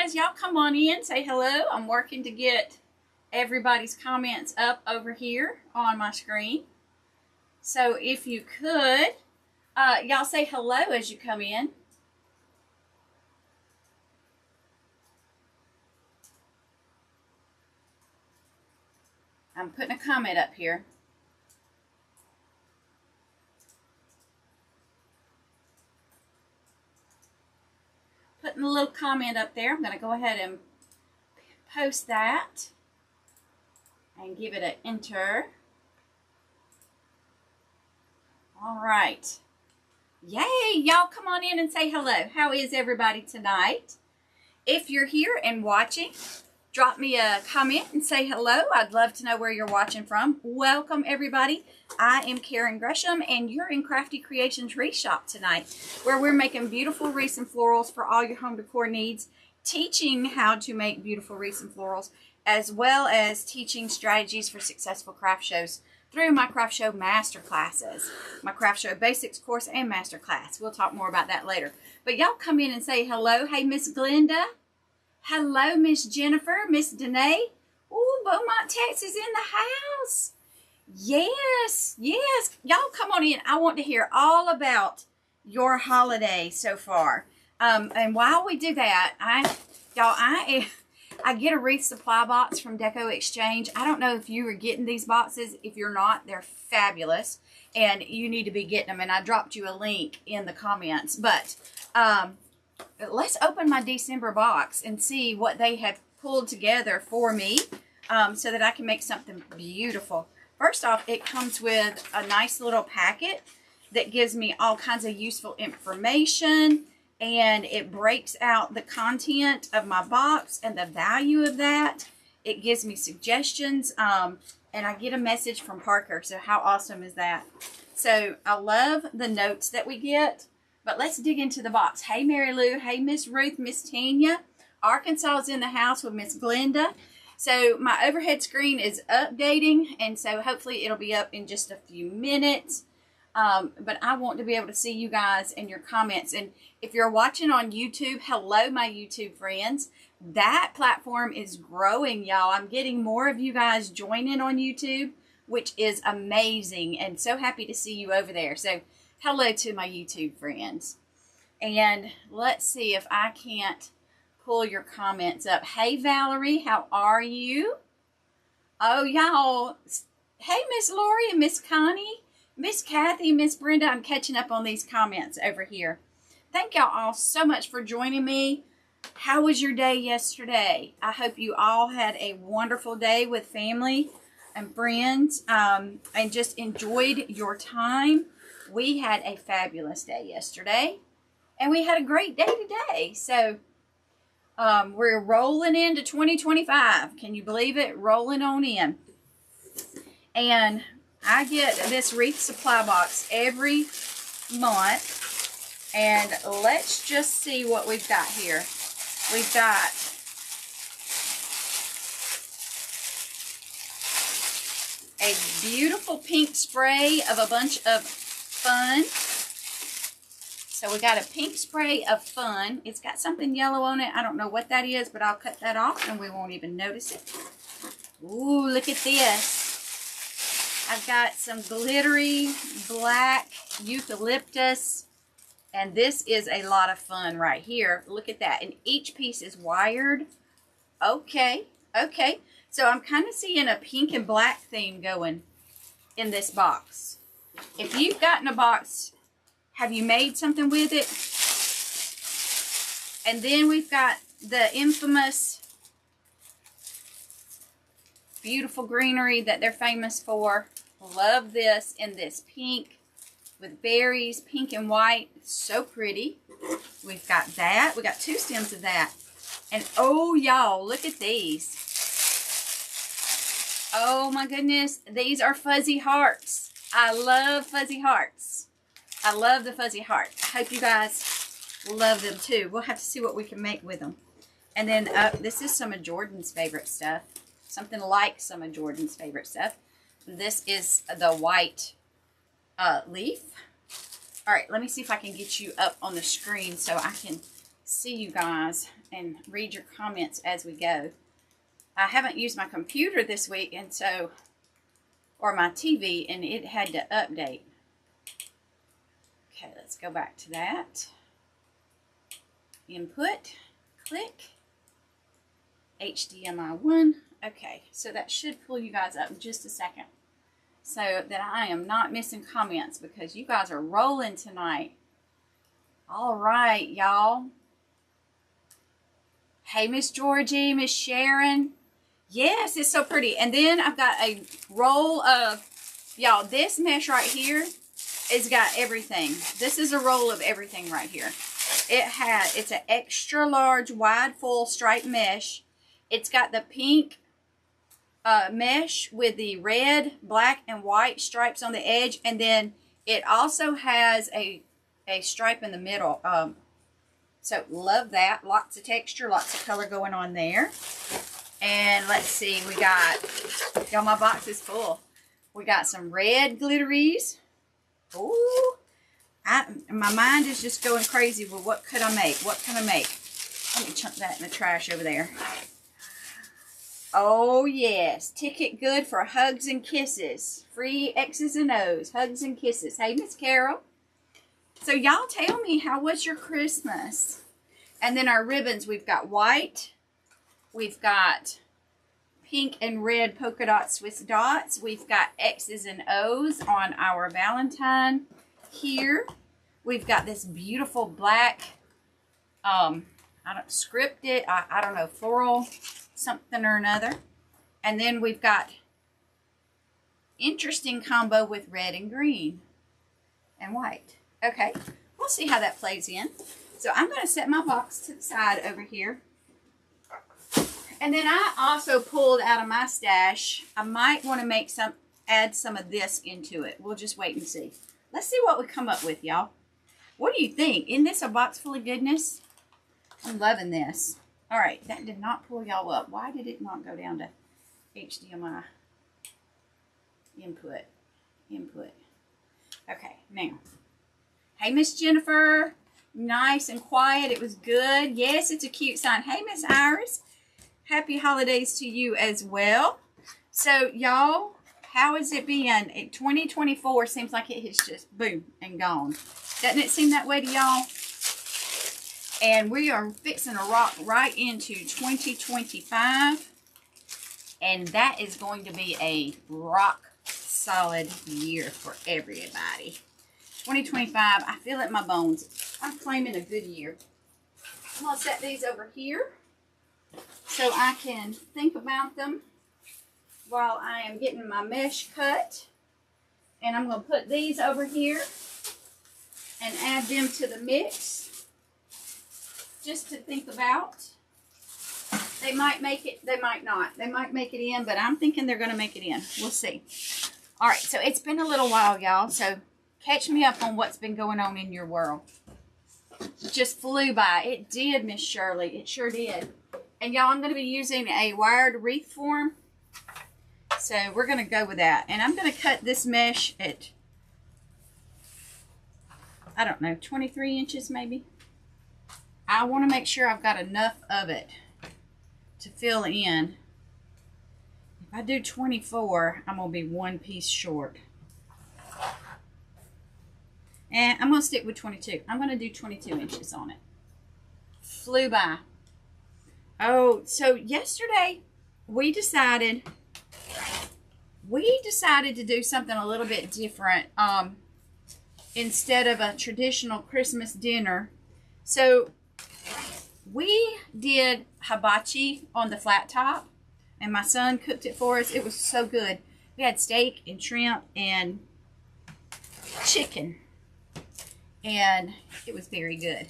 guys, y'all come on in, say hello. I'm working to get everybody's comments up over here on my screen. So if you could, y'all say hello as you come in. I'm putting a comment up here. Putting a little comment up there. I'm going to go ahead and post that and give it an enter. All right. Yay! Y'all come on in and say hello. How is everybody tonight? If you're here and watching, drop me a comment and say hello. I'd love to know where you're watching from. Welcome, everybody. I am Karen Gresham, and you're in Crafty Creations Wreath Shop tonight, where we're making beautiful wreaths and florals for all your home decor needs, teaching how to make beautiful wreaths and florals, as well as teaching strategies for successful craft shows through my craft show master classes, my craft show basics course and master class. We'll talk more about that later. But y'all come in and say hello. Hey, Miss Glenda. Hello, Miss Jennifer, Miss Danae. Oh, Beaumont, Texas in the house. Yes, yes. Y'all come on in. I want to hear all about your holiday so far. And while we do that, I get a wreath supply box from Deco Exchange. I don't know if you are getting these boxes. If you're not, they're fabulous, and you need to be getting them. And I dropped you a link in the comments. But let's open my December box and see what they have pulled together for me, so that I can make something beautiful. First off, it comes with a nice little packet that gives me all kinds of useful information, and it breaks out the content of my box and the value of that. It gives me suggestions, and I get a message from Parker. So how awesome is that? So I love the notes that we get. But let's dig into the box. Hey, Mary Lou. Hey, Miss Ruth, Miss Tanya. Arkansas is in the house with Miss Glenda. So my overhead screen is updating, and so hopefully it'll be up in just a few minutes. But I want to be able to see you guys and your comments. And if you're watching on YouTube, hello, my YouTube friends. That platform is growing, y'all. I'm getting more of you guys joining on YouTube, which is amazing, and so happy to see you over there. So hello to my YouTube friends. And let's see if I can't pull your comments up. Hey, Valerie, how are you? Oh, y'all. Hey, Miss Lori and Miss Connie, Miss Kathy, Miss Brenda. I'm catching up on these comments over here. Thank y'all all so much for joining me. How was your day yesterday? I hope you all had a wonderful day with family and friends, and just enjoyed your time. We had a fabulous day yesterday, and we had a great day today. So we're rolling into 2025. Can you believe it? Rolling on in. And I get this wreath supply box every month. And let's just see what we've got here. We've got a beautiful pink spray of a bunch of fun. So we got a pink spray of fun. It's got something yellow on it. I don't know what that is, but I'll cut that off and we won't even notice it. Ooh, look at this. I've got some glittery black eucalyptus, and this is a lot of fun right here. Look at that. And each piece is wired. Okay, okay. So I'm kind of seeing a pink and black theme going in this box. If you've gotten a box, have you made something with it? And then we've got the infamous beautiful greenery that they're famous for. Love this in this pink with berries, pink and white. It's so pretty. We've got that. We got two stems of that. And oh, y'all, look at these. Oh my goodness, these are fuzzy hearts. I love fuzzy hearts. I love the fuzzy heart. I hope you guys love them too. We'll have to see what we can make with them. And then this is some of Jordan's favorite stuff. Something like some of Jordan's favorite stuff. This is the white leaf. All right, let me see if I can get you up on the screen so I can see you guys and read your comments as we go. I haven't used my computer this week, and so, or my TV, and it had to update. Okay, let's go back to that. Input, click, HDMI 1. Okay, so that should pull you guys up in just a second, so that I am not missing comments, because you guys are rolling tonight. All right, y'all. Hey, Miss Georgie, Miss Sharon. Yes, it's so pretty. And then I've got a roll of, y'all, this mesh right here has got everything. This is a roll of everything right here. It's an extra large wide full stripe mesh. It's got the pink mesh with the red, black, and white stripes on the edge. And then it also has a stripe in the middle. So love that. Lots of texture, lots of color going on there. And let's see, we got, y'all, my box is full. We got some red glitteries. Ooh, my mind is just going crazy with what could I make? What can I make? Let me chuck that in the trash over there. Oh, yes. Ticket good for hugs and kisses. Free X's and O's. Hugs and kisses. Hey, Miss Carol. So y'all tell me, how was your Christmas? And then our ribbons, we've got white. We've got pink and red polka dot Swiss dots. We've got X's and O's on our Valentine here. We've got this beautiful black, I don't know, floral something or another. And then we've got interesting combo with red and green and white. Okay, we'll see how that plays in. So I'm going to set my box to the side over here. And then I also pulled out of my stash. I might want to add some of this into it. We'll just wait and see. Let's see what we come up with, y'all. What do you think? Isn't this a box full of goodness? I'm loving this. All right, that did not pull y'all up. Why did it not go down to HDMI? Input. Okay, now. Hey, Miss Jennifer. Nice and quiet. It was good. Yes, it's a cute sign. Hey, Miss Iris. Happy holidays to you as well. So, y'all, how has it been? 2024 seems like it has just boom and gone. Doesn't it seem that way to y'all? And we are fixing to rock right into 2025. And that is going to be a rock solid year for everybody. 2025, I feel it in my bones. I'm claiming a good year. I'm going to set these over here so I can think about them while I am getting my mesh cut. And I'm going to put these over here and add them to the mix just to think about. They might make it, they might not. They might make it in, but I'm thinking they're going to make it in. We'll see. All right, so it's been a little while, y'all, so catch me up on what's been going on in your world. Just flew by. It did, Miss Shirley. It sure did. And y'all, I'm going to be using a wired wreath form. So we're going to go with that. And I'm going to cut this mesh at, I don't know, 23 inches maybe. I want to make sure I've got enough of it to fill in. If I do 24, I'm going to be one piece short. And I'm going to stick with 22. I'm going to do 22 inches on it. Flew by. Oh, so yesterday we decided to do something a little bit different. Instead of a traditional Christmas dinner. So we did hibachi on the flat top. And my son cooked it for us. It was so good. We had steak and shrimp and chicken. And it was very good.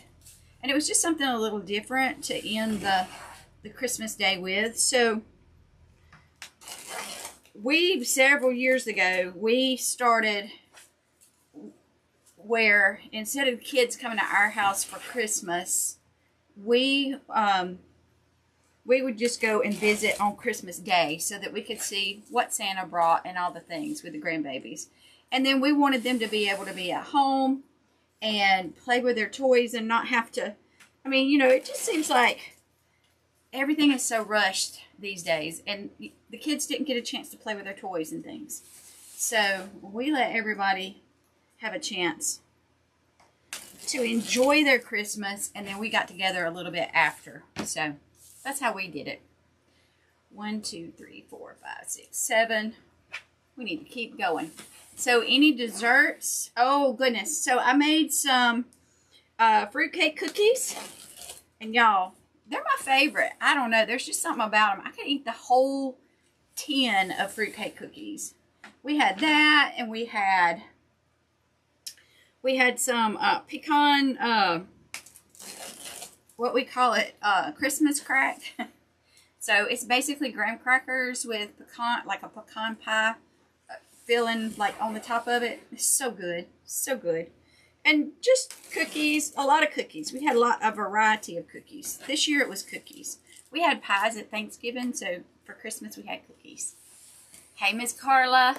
And it was just something a little different to end the Christmas day with. So several years ago, we started where instead of kids coming to our house for Christmas, we would just go and visit on Christmas Day so that we could see what Santa brought and all the things with the grandbabies. And then we wanted them to be able to be at home and play with their toys and not have to I mean, you know, it just seems like everything is so rushed these days, and the kids didn't get a chance to play with their toys and things. So we let everybody have a chance to enjoy their Christmas, and then we got together a little bit after. So that's how we did it. 1, 2, 3, 4, 5, 6, 7. We need to keep going. So any desserts? Oh goodness. So I made some fruitcake cookies, and y'all, they're my favorite. I don't know. There's just something about them. I could eat the whole tin of fruitcake cookies. We had that, and we had some pecan, what we call it, Christmas crack. So it's basically graham crackers with pecan, like a pecan pie filling like on the top of it. It's so good, so good. And just cookies, a lot of cookies. We had a variety of cookies. This year it was cookies. We had pies at Thanksgiving, so for Christmas we had cookies. Hey, Miss Carla.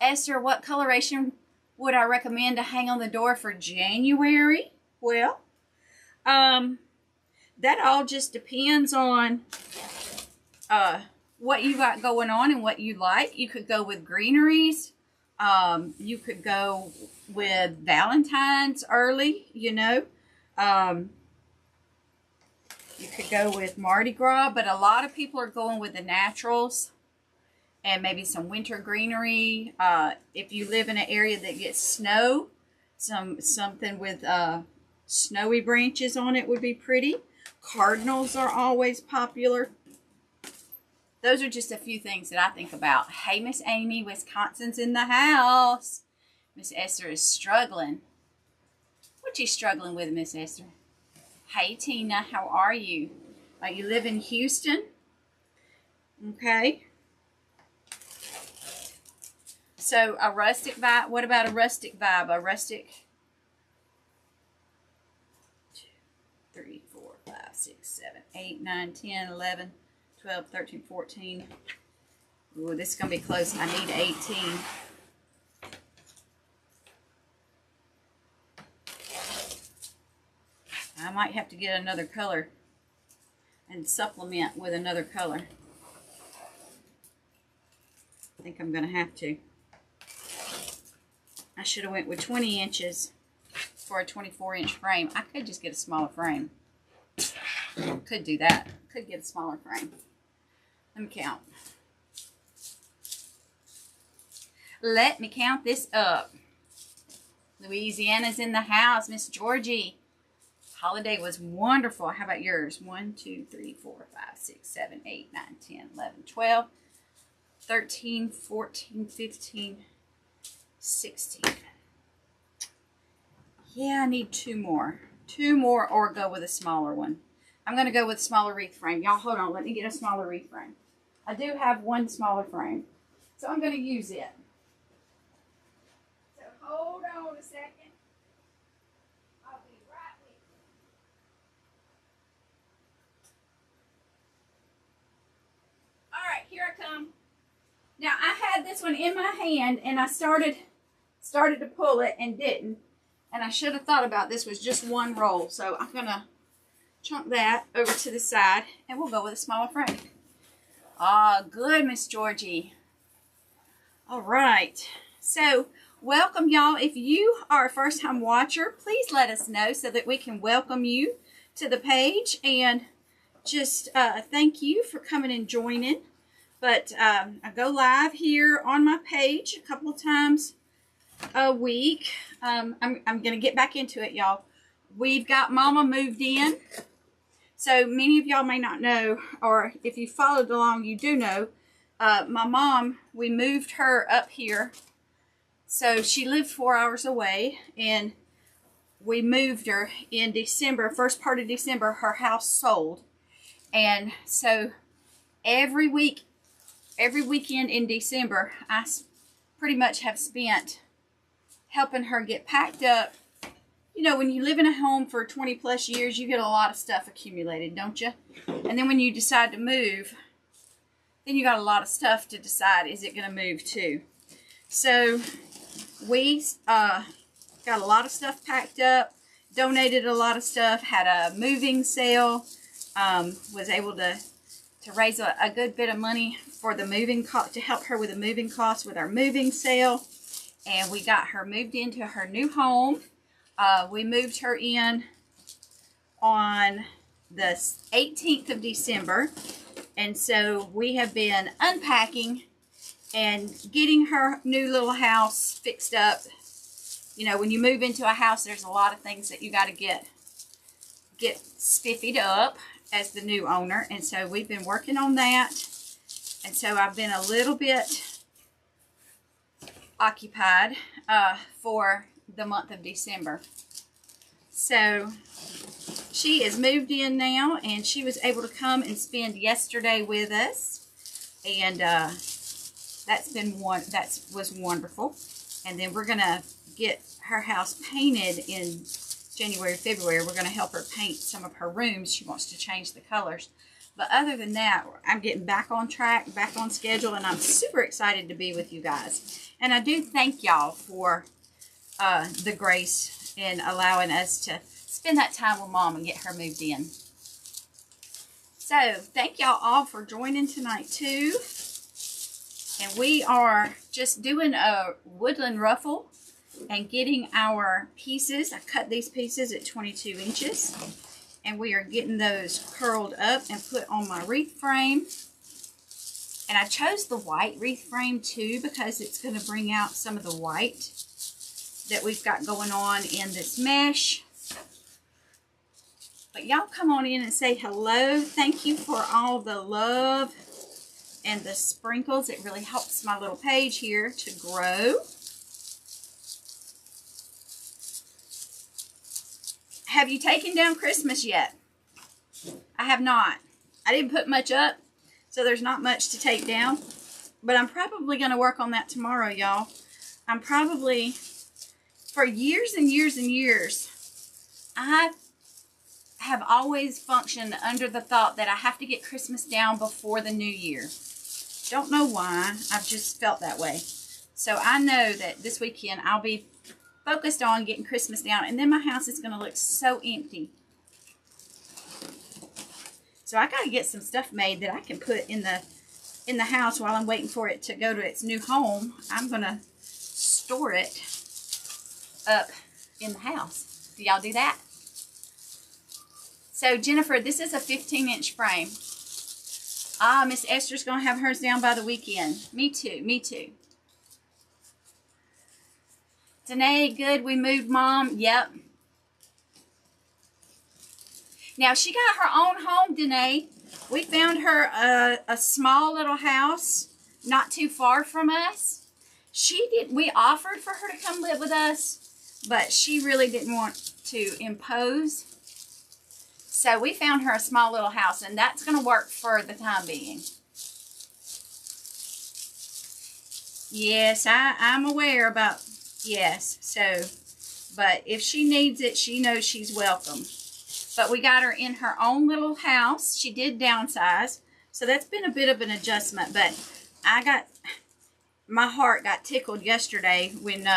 Esther, what coloration would I recommend to hang on the door for January? Well, that all just depends on what you got going on and what you like. You could go with greeneries. You could go with Valentine's early, you know. You could go with Mardi Gras, but a lot of people are going with the naturals and maybe some winter greenery. If you live in an area that gets snow, something with snowy branches on it would be pretty. Cardinals are always popular. Those are just a few things that I think about. Hey, Miss Amy, Wisconsin's in the house. Miss Esther is struggling. What you struggling with, Miss Esther? Hey, Tina, how are you? You live in Houston? Okay. So, a rustic vibe. What about a rustic vibe? A rustic 2, 3, 4, 5, 6, 7, 8, 9, 10, 11, 12, 13, 14. Ooh, this is going to be close. I need 18. I might have to get another color and supplement with another color. I think I'm going to have to. I should have went with 20 inches for a 24-inch frame. I could just get a smaller frame. Could do that. Could get a smaller frame. Let me count. Let me count this up. Louisiana's in the house. Miss Georgie. Holiday was wonderful. How about yours? 1, 2, 3, 4, 5, 6, 7, 8, 9, 10, 11, 12, 13, 14, 15, 16. Yeah, I need 2 more. 2 more or go with a smaller one. I'm going to go with a smaller wreath frame. Y'all, hold on. Let me get a smaller wreath frame. I do have one smaller frame, so I'm going to use it. So hold on a second. I'll be right with you. All right, here I come. Now, I had this one in my hand, and I started to pull it and didn't. And I should have thought about this was just one roll. So I'm going to chunk that over to the side, and we'll go with a smaller frame. Ah, good, Miss Georgie. All right. So, welcome, y'all. If you are a first-time watcher, please let us know so that we can welcome you to the page. And just thank you for coming and joining. But I go live here on my page a couple of times a week. I'm going to get back into it, y'all. We've got Mama moved in. So many of y'all may not know, or if you followed along, you do know, my mom, we moved her up here. So she lived 4 hours away, and we moved her in December, first part of December. Her house sold. And so every weekend in December, I pretty much have spent helping her get packed up. You know, when you live in a home for 20 plus years, you get a lot of stuff accumulated, don't you? And then when you decide to move, then you got a lot of stuff to decide, is it going to move to? So we got a lot of stuff packed up. donated a lot of stuff, had a moving sale, was able to raise a good bit of money for the moving cost, to help her with the moving costs with our moving sale. And we got her moved into her new home. We moved her in on the 18th of December. And so we have been unpacking and getting her new little house fixed up. You know, when you move into a house, there's a lot of things that you got to get spiffied up as the new owner. And so we've been working on that. And so I've been a little bit occupied for the month of December. So she is moved in now, and she was able to come and spend yesterday with us. And that was wonderful. And then we're going to get her house painted in January, February. We're going to help her paint some of her rooms. She wants to change the colors. But other than that, I'm getting back on track, back on schedule, and I'm super excited to be with you guys. And I do thank y'all for the grace in allowing us to spend that time with Mom and get her moved in. So, thank y'all all for joining tonight, too. And we are just doing a woodland ruffle and getting our pieces. I cut these pieces at 22 inches. And we are getting those curled up and put on my wreath frame. And I chose the white wreath frame too because it's going to bring out some of the white that we've got going on in this mesh. But y'all come on in and say hello. Thank you for all the love and the sprinkles. It really helps my little page here to grow. Have you taken down Christmas yet? I have not. I didn't put much up, so there's not much to take down. But I'm probably going to work on that tomorrow, y'all. I'm probably, for years and years and years, I have always functioned under the thought that I have to get Christmas down before the new year. Don't know why. I've just felt that way. So I know that this weekend I'll be focused on getting Christmas down, and then my house is going to look so empty. So I got to get some stuff made that I can put in the house while I'm waiting for it to go to its new home. I'm going to store it up in the house. Do y'all do that? So Jennifer, this is a 15-inch frame. Ah, Miss Esther's going to have hers down by the weekend. Me too, me too. Danae, good, we moved, Mom. Yep. Now, she got her own home, Danae. We found her a small little house not too far from us. We offered for her to come live with us, but she really didn't want to impose. So we found her a small little house, and that's going to work for the time being. Yes, I'm aware about... Yes, so, but if she needs it, she knows she's welcome. But we got her in her own little house. She did downsize, so that's been a bit of an adjustment. But my heart got tickled yesterday when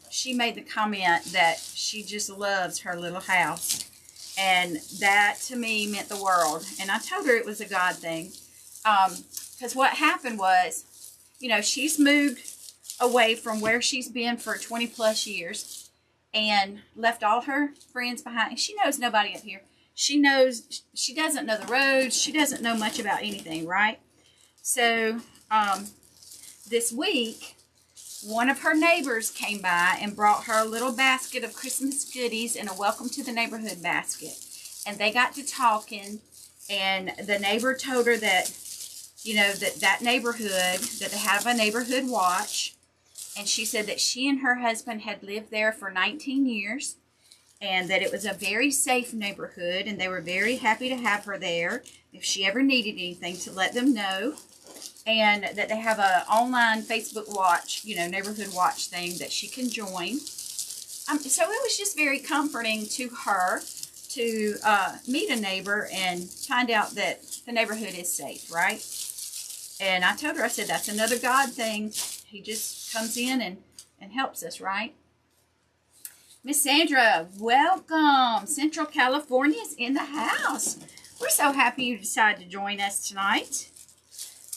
she made the comment that she just loves her little house. And that, to me, meant the world. And I told her it was a God thing. Because what happened was, you know, she's moved away from where she's been for 20 plus years and left all her friends behind. She knows nobody up here. She doesn't know the roads. She doesn't know much about anything, right? So this week, one of her neighbors came by and brought her a little basket of Christmas goodies and a welcome to the neighborhood basket. And they got to talking, and the neighbor told her that, you know, that neighborhood, that they have a neighborhood watch. And she said that she and her husband had lived there for 19 years and that it was a very safe neighborhood, and they were very happy to have her there if she ever needed anything to let them know. And that they have an online Facebook watch, you know, neighborhood watch thing that she can join. So it was just very comforting to her to meet a neighbor and find out that the neighborhood is safe, right? And I told her, I said, that's another God thing. He just comes in and helps us, right? Miss Sandra, welcome. Central California's in the house. We're so happy you decided to join us tonight.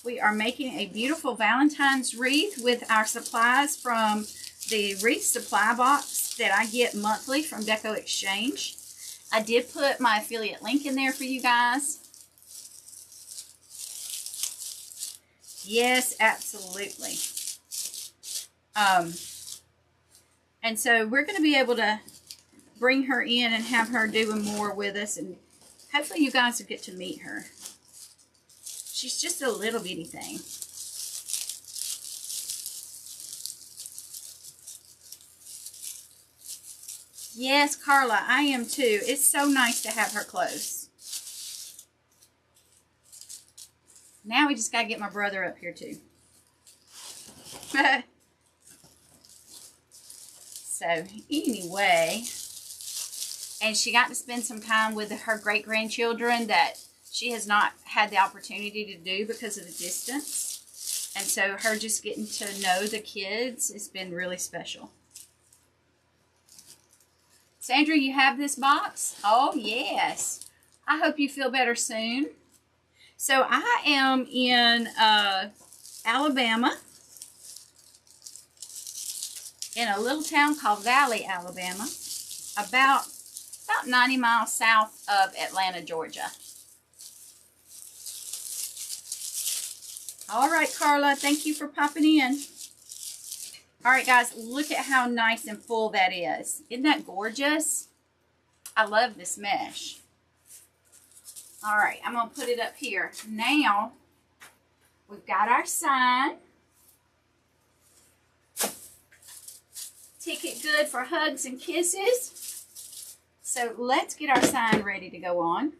We are making a beautiful Valentine's wreath with our supplies from the Wreath Supply Box that I get monthly from Deco Exchange. I did put my affiliate link in there for you guys. Yes, absolutely. And so we're going to be able to bring her in and have her doing more with us, and hopefully you guys will get to meet her. She's just a little bitty thing. Yes, Carla, I am too. It's so nice to have her close. Now we just got to get my brother up here too. So, anyway, and she got to spend some time with her great-grandchildren that she has not had the opportunity to do because of the distance. And so her just getting to know the kids has been really special. Sandra, you have this box? Oh, yes. I hope you feel better soon. So I am in Alabama, in a little town called Valley, Alabama, about 90 miles south of Atlanta, Georgia. All right, Carla, thank you for popping in. All right, guys, look at how nice and full that is. Isn't that gorgeous? I love this mesh. All right, I'm going to put it up here. Now, we've got our sign. Ticket good for hugs and kisses. So let's get our sign ready to go on.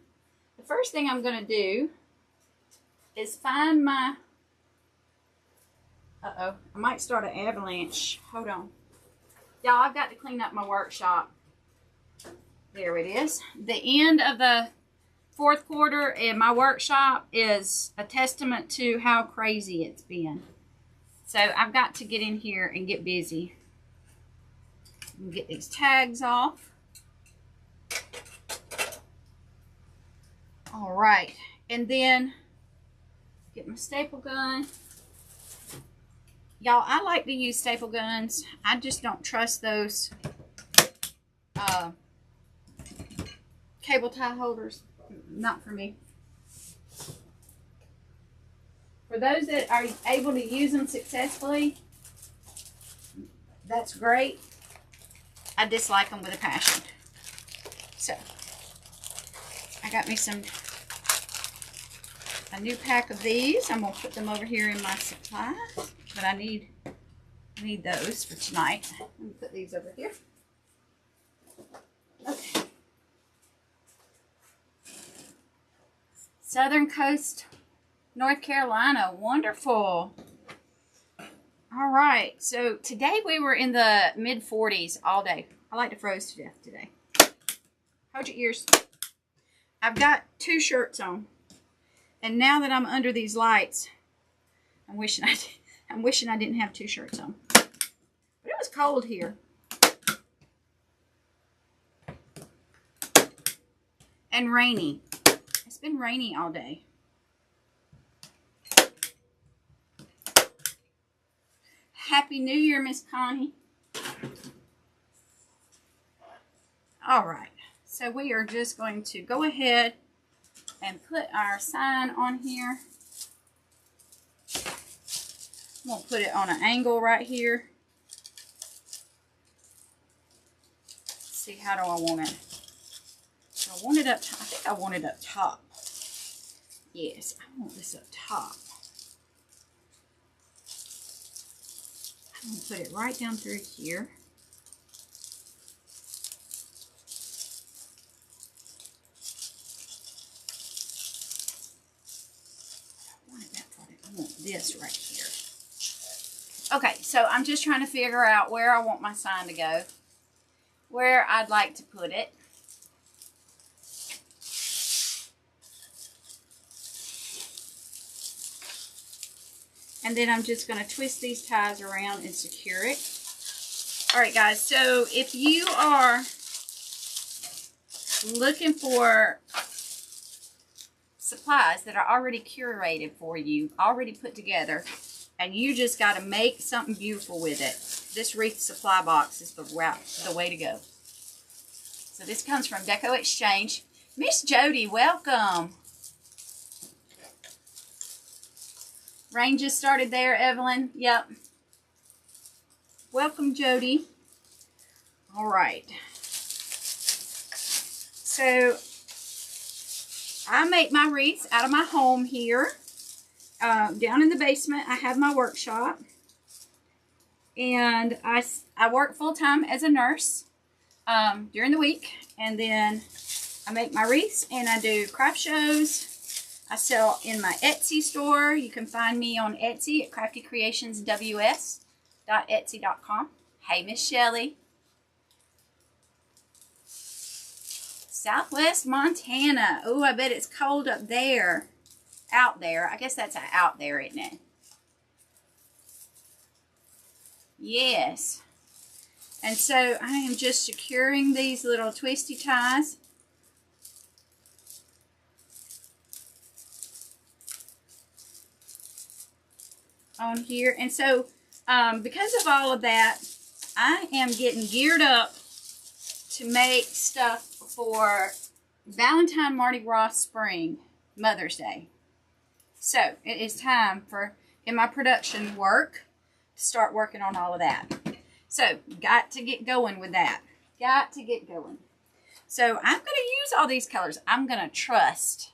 The first thing I'm going to do is find my... Uh-oh, I might start an avalanche. Hold on. Y'all, I've got to clean up my workshop. There it is. The end of the fourth quarter in my workshop is a testament to how crazy it's been. So I've got to get in here and get busy. And get these tags off. All right, and then get my staple gun. Y'all, I like to use staple guns. I just don't trust those cable tie holders. Not for me. For those that are able to use them successfully, that's great. I dislike them with a passion. So, I got me a new pack of these. I'm going to put them over here in my supplies. But I need those for tonight. Let me put these over here. Okay. Southern Coast, North Carolina. Wonderful. All right. So today we were in the mid-40s all day. I like to froze to death today. Hold your ears. I've got 2 shirts on. And now that I'm under these lights, I'm wishing I didn't have 2 shirts on. But it was cold here. And rainy. It's been rainy all day. Happy New Year, Miss Connie. All right. So we are just going to go ahead and put our sign on here. I'm going to put it on an angle right here. Let's see, how do I want it? So I want it up top. I think I want it up top. Yes, I want this up top. I'm going to put it right down through here. I want it that far. I want this right here. Okay, so I'm just trying to figure out where I want my sign to go, where I'd like to put it. And then I'm just going to twist these ties around and secure it. Alright guys, so if you are looking for supplies that are already curated for you, already put together, and you just got to make something beautiful with it, this wreath supply box is the way to go. So this comes from Deco Exchange. Miss Jody, welcome. Rain just started there, Evelyn. Yep. Welcome, Jody. All right. So I make my wreaths out of my home here. Down in the basement, I have my workshop. And I work full-time as a nurse during the week. And then I make my wreaths and I do craft shows. I sell in my Etsy store. You can find me on Etsy at craftycreationsws.etsy.com. Hey, Miss Shelley. Southwest Montana. Oh, I bet it's cold up there. Out there. I guess that's out there, isn't it? Yes. And so I am just securing these little twisty ties. On here. And so because of all of that, I am getting geared up to make stuff for Valentine Mardi Gras spring, Mother's Day. So it is time for in my production work to start working on all of that. So got to get going with that. Got to get going. So I'm going to use all these colors. I'm going to trust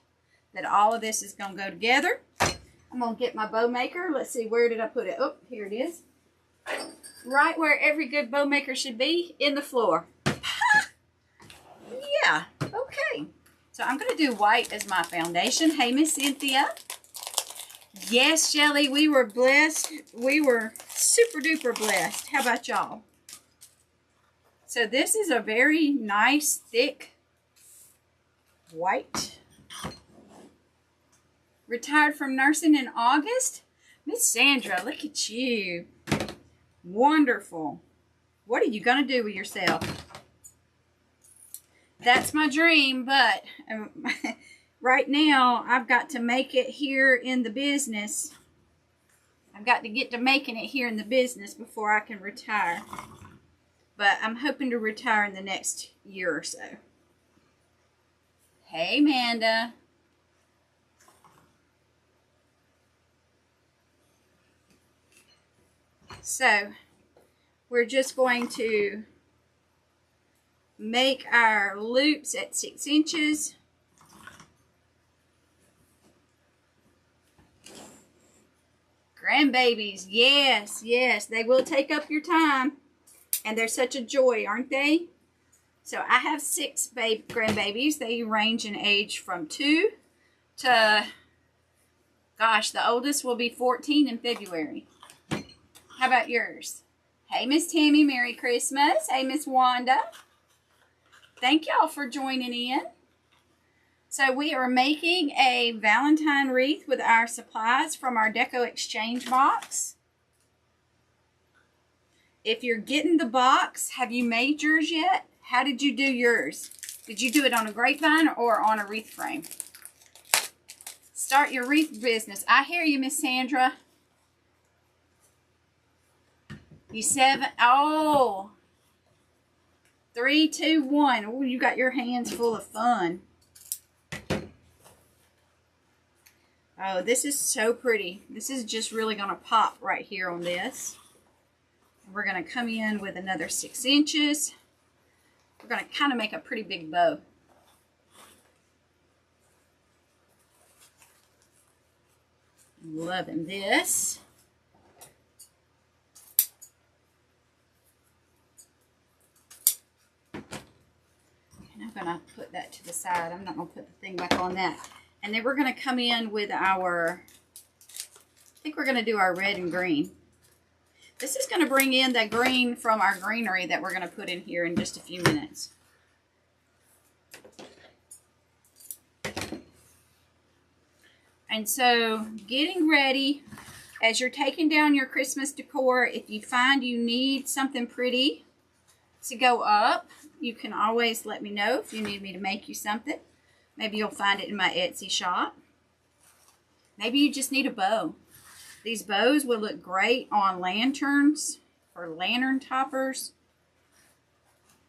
that all of this is going to go together. I'm going to get my bow maker. Let's see, where did I put it? Oh, here it is. Right where every good bow maker should be, in the floor. Yeah, okay. So I'm going to do white as my foundation. Hey, Miss Cynthia. Yes, Shelly, we were blessed. We were super duper blessed. How about y'all? So this is a very nice, thick white. Retired from nursing in August. Miss Sandra, look at you. Wonderful. What are you going to do with yourself? That's my dream, but right now I've got to make it here in the business. I've got to get to making it here in the business before I can retire. But I'm hoping to retire in the next year or so. Hey, Amanda. So, we're just going to make our loops at 6 inches. Grandbabies, yes, yes, they will take up your time. And they're such a joy, aren't they? So, I have 6 grandbabies. They range in age from 2 to, gosh, the oldest will be 14 in February. How about yours? Hey, Miss Tammy, Merry Christmas. Hey, Miss Wanda. Thank y'all for joining in. So we are making a Valentine wreath with our supplies from our Deco Exchange box. If you're getting the box, have you made yours yet? How did you do yours? Did you do it on a grapevine or on a wreath frame? Start your wreath business. I hear you, Miss Sandra. You 7, oh, 3, 2, 1. Oh, you got your hands full of fun. Oh, this is so pretty. This is just really going to pop right here on this. We're going to come in with another 6 inches. We're going to kind of make a pretty big bow. Loving this. I'm going to put that to the side. I'm not going to put the thing back on that. And then we're going to come in with our, I think we're going to do our red and green. This is going to bring in the green from our greenery that we're going to put in here in just a few minutes. And so getting ready, as you're taking down your Christmas decor, if you find you need something pretty, to go up. You can always let me know if you need me to make you something. Maybe you'll find it in my Etsy shop. Maybe you just need a bow. These bows will look great on lanterns or lantern toppers,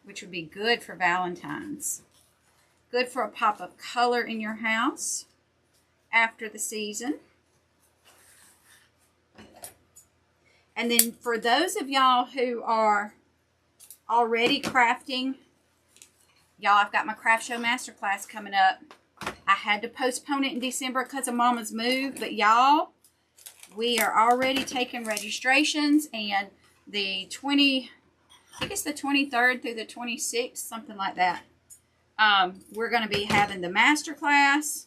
which would be good for Valentine's. Good for a pop of color in your house after the season. And then for those of y'all who are already crafting, y'all, I've got my craft show masterclass coming up. I had to postpone it in December because of Mama's move, but y'all, we are already taking registrations, and the I think it's the 23rd through the 26th, something like that. We're going to be having the masterclass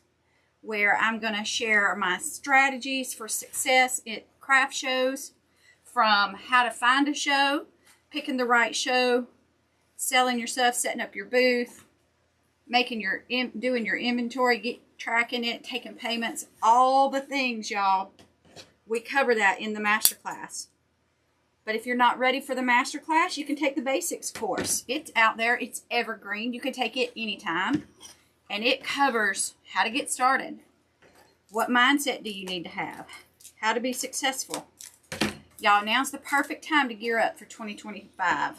where I'm going to share my strategies for success at craft shows, from how to find a show, picking the right show, selling your stuff, setting up your booth, doing your inventory, tracking it, taking payments, all the things, y'all. We cover that in the masterclass. But if you're not ready for the masterclass, you can take the basics course. It's out there. It's evergreen. You can take it anytime. And it covers how to get started. What mindset do you need to have? How to be successful. Y'all, now's the perfect time to gear up for 2025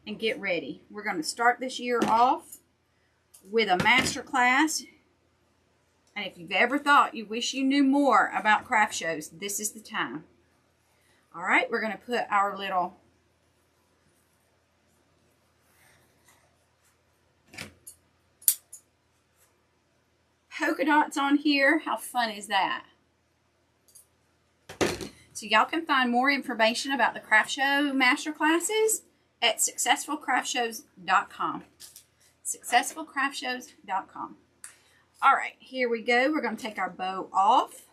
and get ready. We're going to start this year off with a masterclass. And if you've ever thought you wish you knew more about craft shows, this is the time. All right, we're going to put our little polka dots on here. How fun is that? So y'all can find more information about the craft show masterclasses at successfulcraftshows.com. Successfulcraftshows.com. All right, here we go. We're going to take our bow off.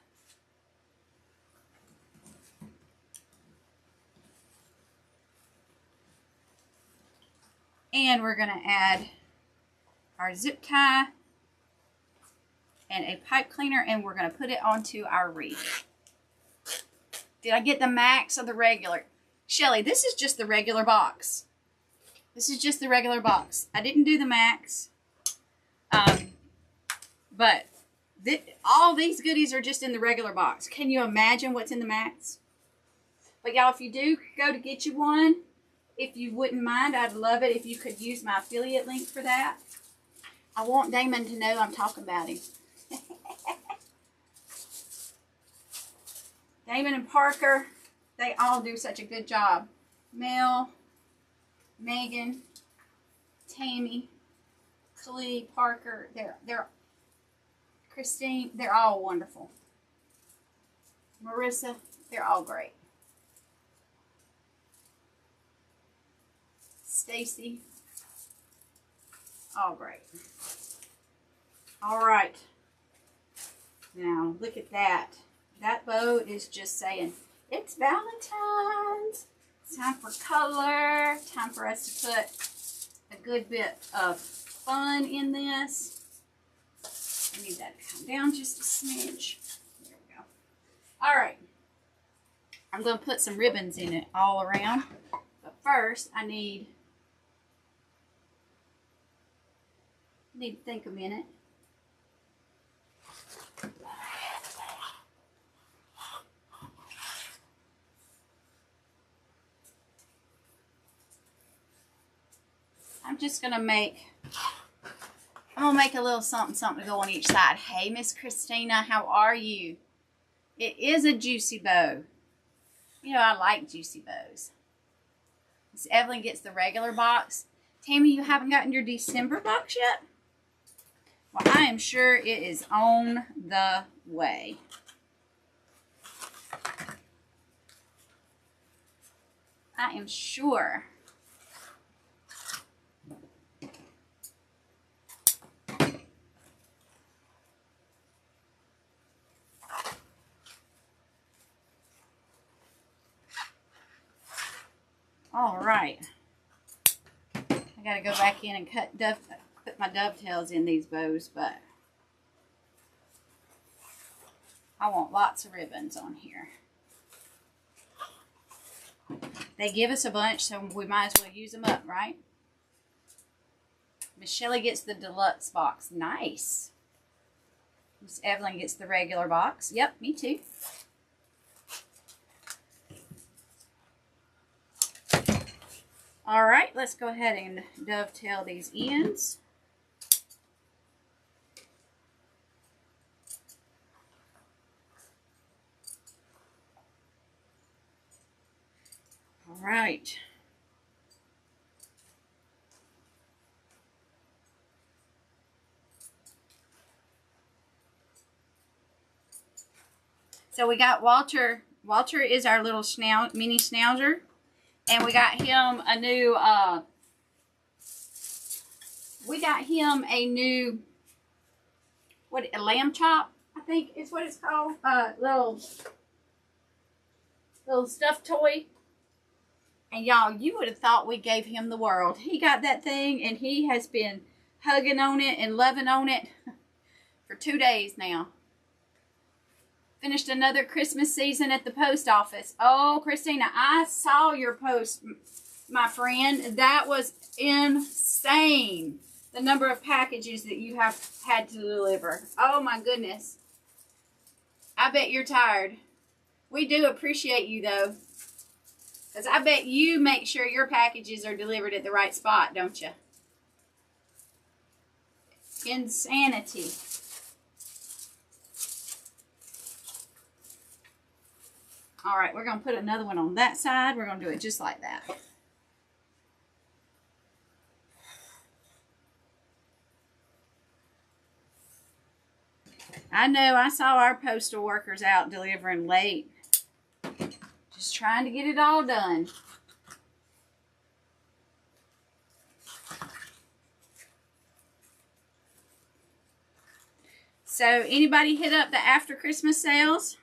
And we're going to add our zip tie and a pipe cleaner, and we're going to put it onto our wreath. Did I get the max or the regular? Shelly, this is just the regular box. This is just the regular box. I didn't do the max. But all these goodies are just in the regular box. Can you imagine what's in the max? But y'all, if you do go to get you one, if you wouldn't mind, I'd love it if you could use my affiliate link for that. I want Damon to know I'm talking about him. Damon and Parker, they all do such a good job. Mel, Megan, Tammy, Klee, Parker, they're Christine, they're all wonderful. Marissa, they're all great. Stacy, all great. All right. Now, look at that. That bow is just saying, it's Valentine's. It's time for color. Time for us to put a good bit of fun in this. I need that to come down just a smidge. There we go. All right. I'm going to put some ribbons in it all around. But first, I need to think a minute. I'm going to make a little something to go on each side. Hey, Miss Christina, how are you? It is a juicy bow. You know, I like juicy bows. Miss Evelyn gets the regular box. Tammy, you haven't gotten your December box yet? Well, I am sure it is on the way. I am sure. All right. I got to go back in and put my dovetails in these bows, but I want lots of ribbons on here. They give us a bunch, so we might as well use them up, right? Miss Shelley gets the deluxe box. Nice. Miss Evelyn gets the regular box. Yep, me too. All right, let's go ahead and dovetail these ends. All right. So we got Walter. Walter is our little mini schnauzer. And we got him a new, a lamb chop, I think is what it's called. Little stuffed toy. And y'all, you would have thought we gave him the world. He got that thing and he has been hugging on it and loving on it for 2 days now. Finished another Christmas season at the post office. Oh, Christina, I saw your post, my friend. That was insane. The number of packages that you have had to deliver. Oh, my goodness. I bet you're tired. We do appreciate you, though. Because I bet you make sure your packages are delivered at the right spot, don't you? Insanity. All right, we're going to put another one on that side. We're going to do it just like that. I know, I saw our postal workers out delivering late. Just trying to get it all done. So, anybody hit up the after Christmas sales?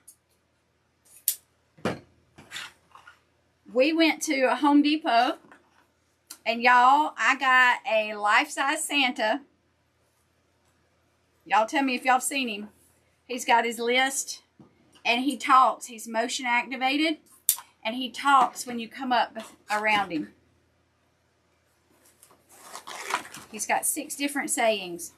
We went to a Home Depot, and y'all, I got a life-size Santa. Y'all tell me if y'all seen him. He's got his list, and he talks. He's motion activated, and he talks when you come up around him. He's got 6 different sayings.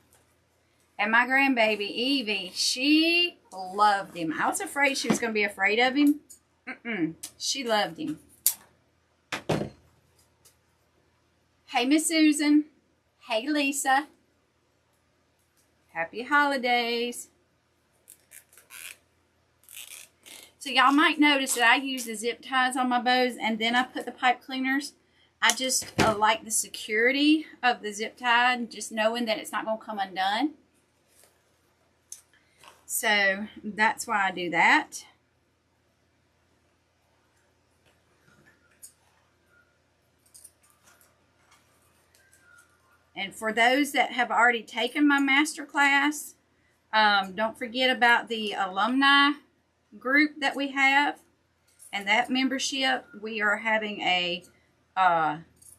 And my grandbaby, Evie, she loved him. I was afraid she was going to be afraid of him. She loved him. Hey, Miss Susan. Hey, Lisa. Happy holidays. So y'all might notice that I use the zip ties on my bows and then I put the pipe cleaners. I just like the security of the zip tie, just knowing that it's not going to come undone. So that's why I do that. And for those that have already taken my master class, don't forget about the alumni group that we have. And that membership, we are having a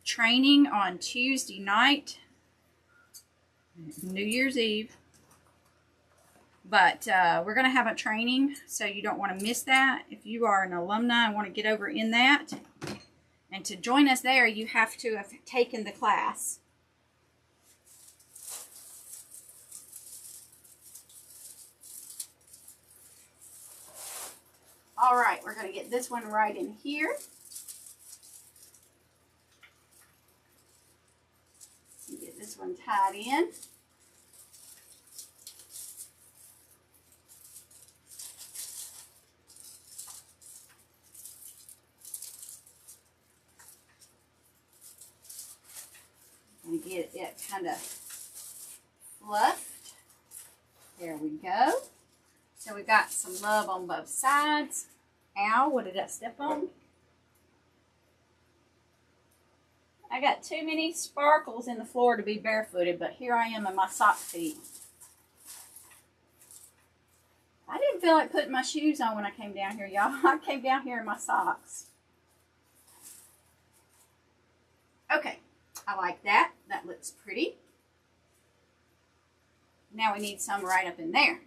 training on Tuesday night, New Year's Eve. But we're going to have a training, so you don't want to miss that. If you are an alumni and want to get over in that, and to join us there, you have to have taken the class. All right, we're going to get this one right in here. Get this one tied in. And get it kind of fluffed. There we go. So we got some love on both sides. Ow, what did I step on? I got too many sparkles in the floor to be barefooted, but here I am in my sock feet. I didn't feel like putting my shoes on when I came down here, y'all. I came down here in my socks. Okay, I like that. That looks pretty. Now we need some right up in there.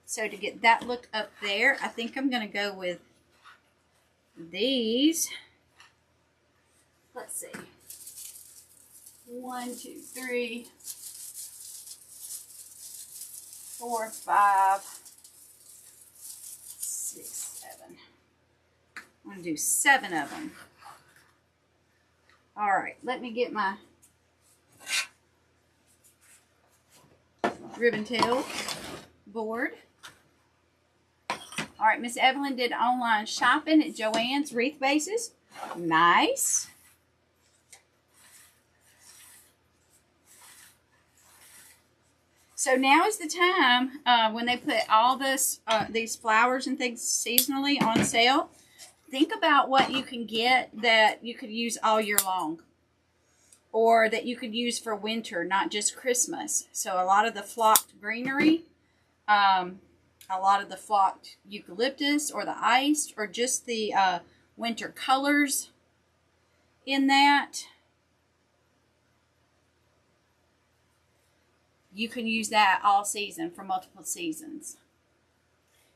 So to get that look up there, I think I'm going to go with these. Let's see. 1, 2, 3, 4, 5, 6, 7. I'm going to do 7 of them. All right, let me get my ribbon tail board. All right, Miss Evelyn did online shopping at Joann's Wreath Bases. Nice. So now is the time when they put all this, these flowers and things seasonally on sale. Think about what you can get that you could use all year long, or that you could use for winter, not just Christmas. So a lot of the flocked greenery, a lot of the flocked eucalyptus or the iced, or just the winter colors in that. You can use that all season for multiple seasons.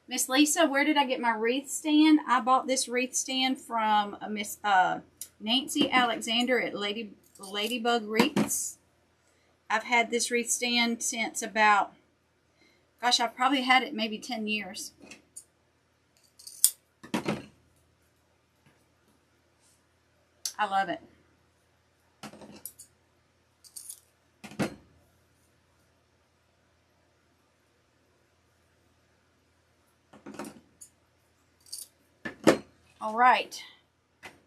Miss Lisa, where did I get my wreath stand? I bought this wreath stand from Miss Nancy Alexander at Ladybug Wreaths. I've had this wreath stand since about, gosh, I've probably had it maybe 10 years. I love it. All right,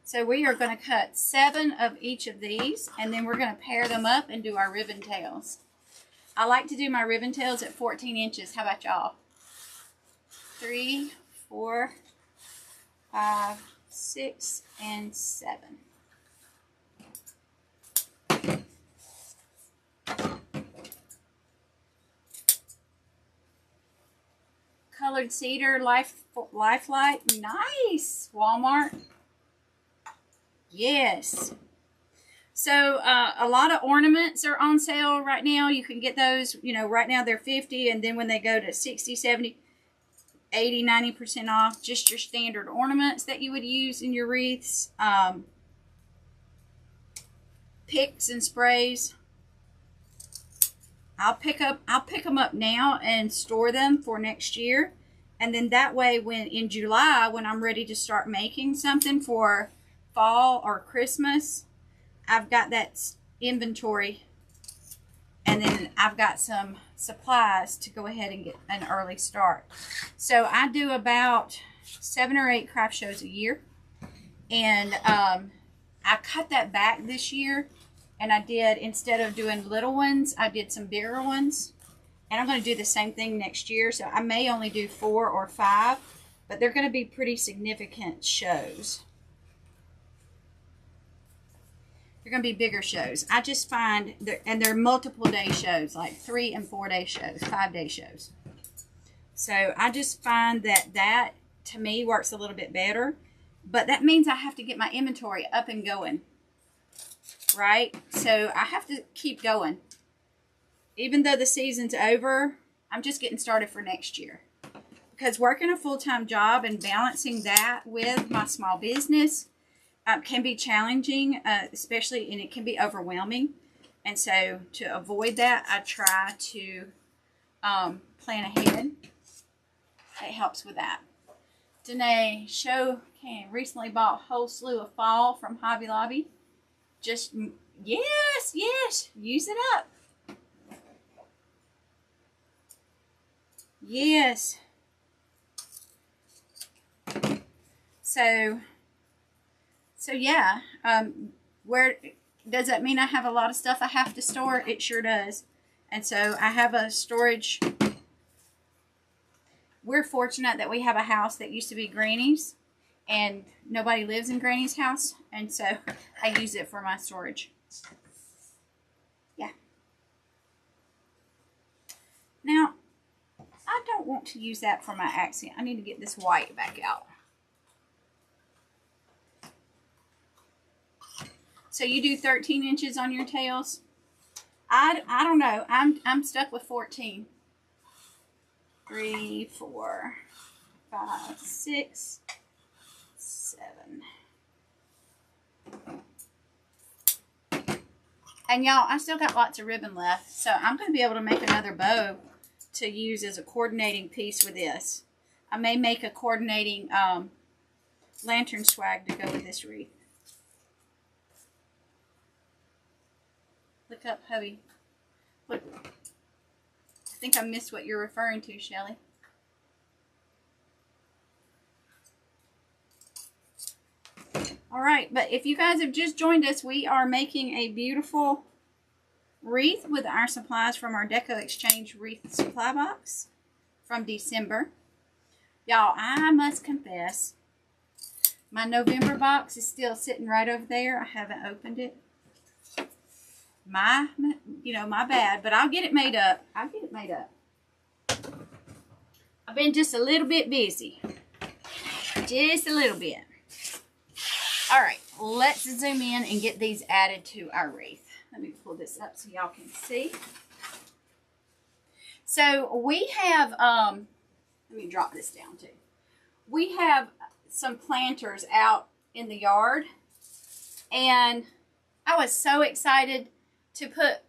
so we are going to cut 7 of each of these, and then we're going to pair them up and do our ribbon tails. I like to do my ribbon tails at 14 inches. How about y'all? 3, 4, 5, 6, and 7. Colored cedar, Lifelite. Nice. Walmart. Yes. So a lot of ornaments are on sale right now. You can get those, you know, right now they're 50, and then when they go to 60, 70, 80, 90% off, just your standard ornaments that you would use in your wreaths. Picks and sprays. I'll pick them up now and store them for next year. And then that way, when in July, when I'm ready to start making something for fall or Christmas, I've got that inventory, and then I've got some supplies to go ahead and get an early start. So I do about 7 or 8 craft shows a year, and I cut that back this year, and I did, instead of doing little ones, I did some bigger ones, and I'm going to do the same thing next year. So I may only do 4 or 5, but they're going to be pretty significant shows. They're going to be bigger shows. I just find, they're multiple day shows, like 3 and 4 day shows, 5 day shows. So I just find that to me works a little bit better, but that means I have to get my inventory up and going, right? So I have to keep going. Even though the season's over, I'm just getting started for next year. Because working a full-time job and balancing that with my small business can be challenging, especially, and it can be overwhelming. And so to avoid that, I try to plan ahead. It helps with that. Danae recently bought a whole slew of fall from Hobby Lobby. Just, yes, use it up. Yes. So yeah, where does that mean I have a lot of stuff I have to store? It sure does. And so I have a storage. We're fortunate that we have a house that used to be Granny's, and nobody lives in Granny's house, and so I use it for my storage. Yeah. Now, I don't want to use that for my accent. I need to get this white back out. So you do 13 inches on your tails? I don't know. I'm stuck with 14. 3, 4, 5, 6, 7, And y'all, I still got lots of ribbon left, so I'm going to be able to make another bow to use as a coordinating piece with this. I may make a coordinating lantern swag to go with this wreath. Look up, hubby. Look. I think I missed what you're referring to, Shelly. Alright, but if you guys have just joined us, we are making a beautiful wreath with our supplies from our Deco Exchange Wreath Supply Box from December. Y'all, I must confess, my November box is still sitting right over there. I haven't opened it. My bad, but I'll get it made up. I've been just a little bit busy. Just a little bit. Alright, let's zoom in and get these added to our wreath. Let me pull this up so y'all can see. So we have, let me drop this down too. We have some planters out in the yard, and I was so excited to put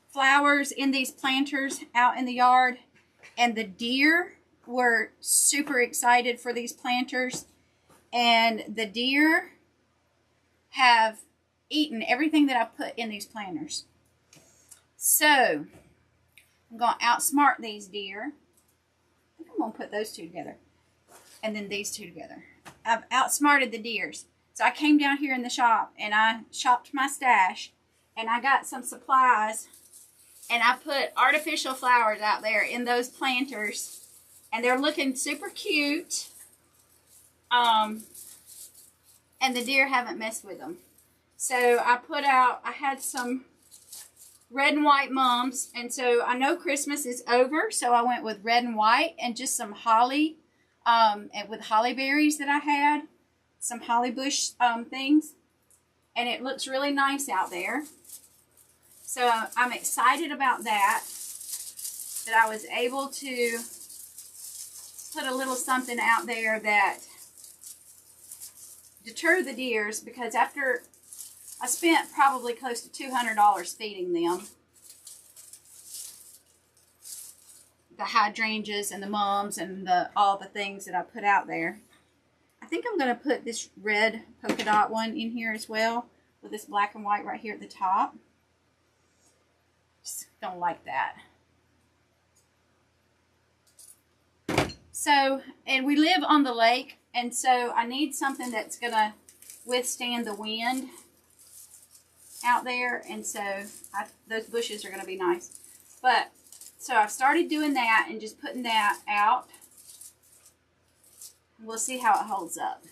flowers in these planters out in the yard, and the deer were super excited for these planters, and the deer have eaten everything that I put in these planters. So I'm going to outsmart these deer. I think I'm going to put those two together and then these two together. I've outsmarted the deers. So I came down here in the shop and I shopped my stash, and I got some supplies, and I put artificial flowers out there in those planters, and they're looking super cute. And the deer haven't messed with them. So I had some red and white mums, and so I know Christmas is over, so I went with red and white and just some holly, and with holly berries that I had, some holly bush things, and it looks really nice out there. So I'm excited about that I was able to put a little something out there that deter the deers, because after I spent probably close to $200 feeding them the hydrangeas and the mums and all the things that I put out there. I think I'm going to put this red polka dot one in here as well, with this black and white right here at the top. Just don't like that. So, and we live on the lake, and so I need something that's going to withstand the wind out there, and so those bushes are going to be nice. But, so I've started doing that and just putting that out. We'll see how it holds up.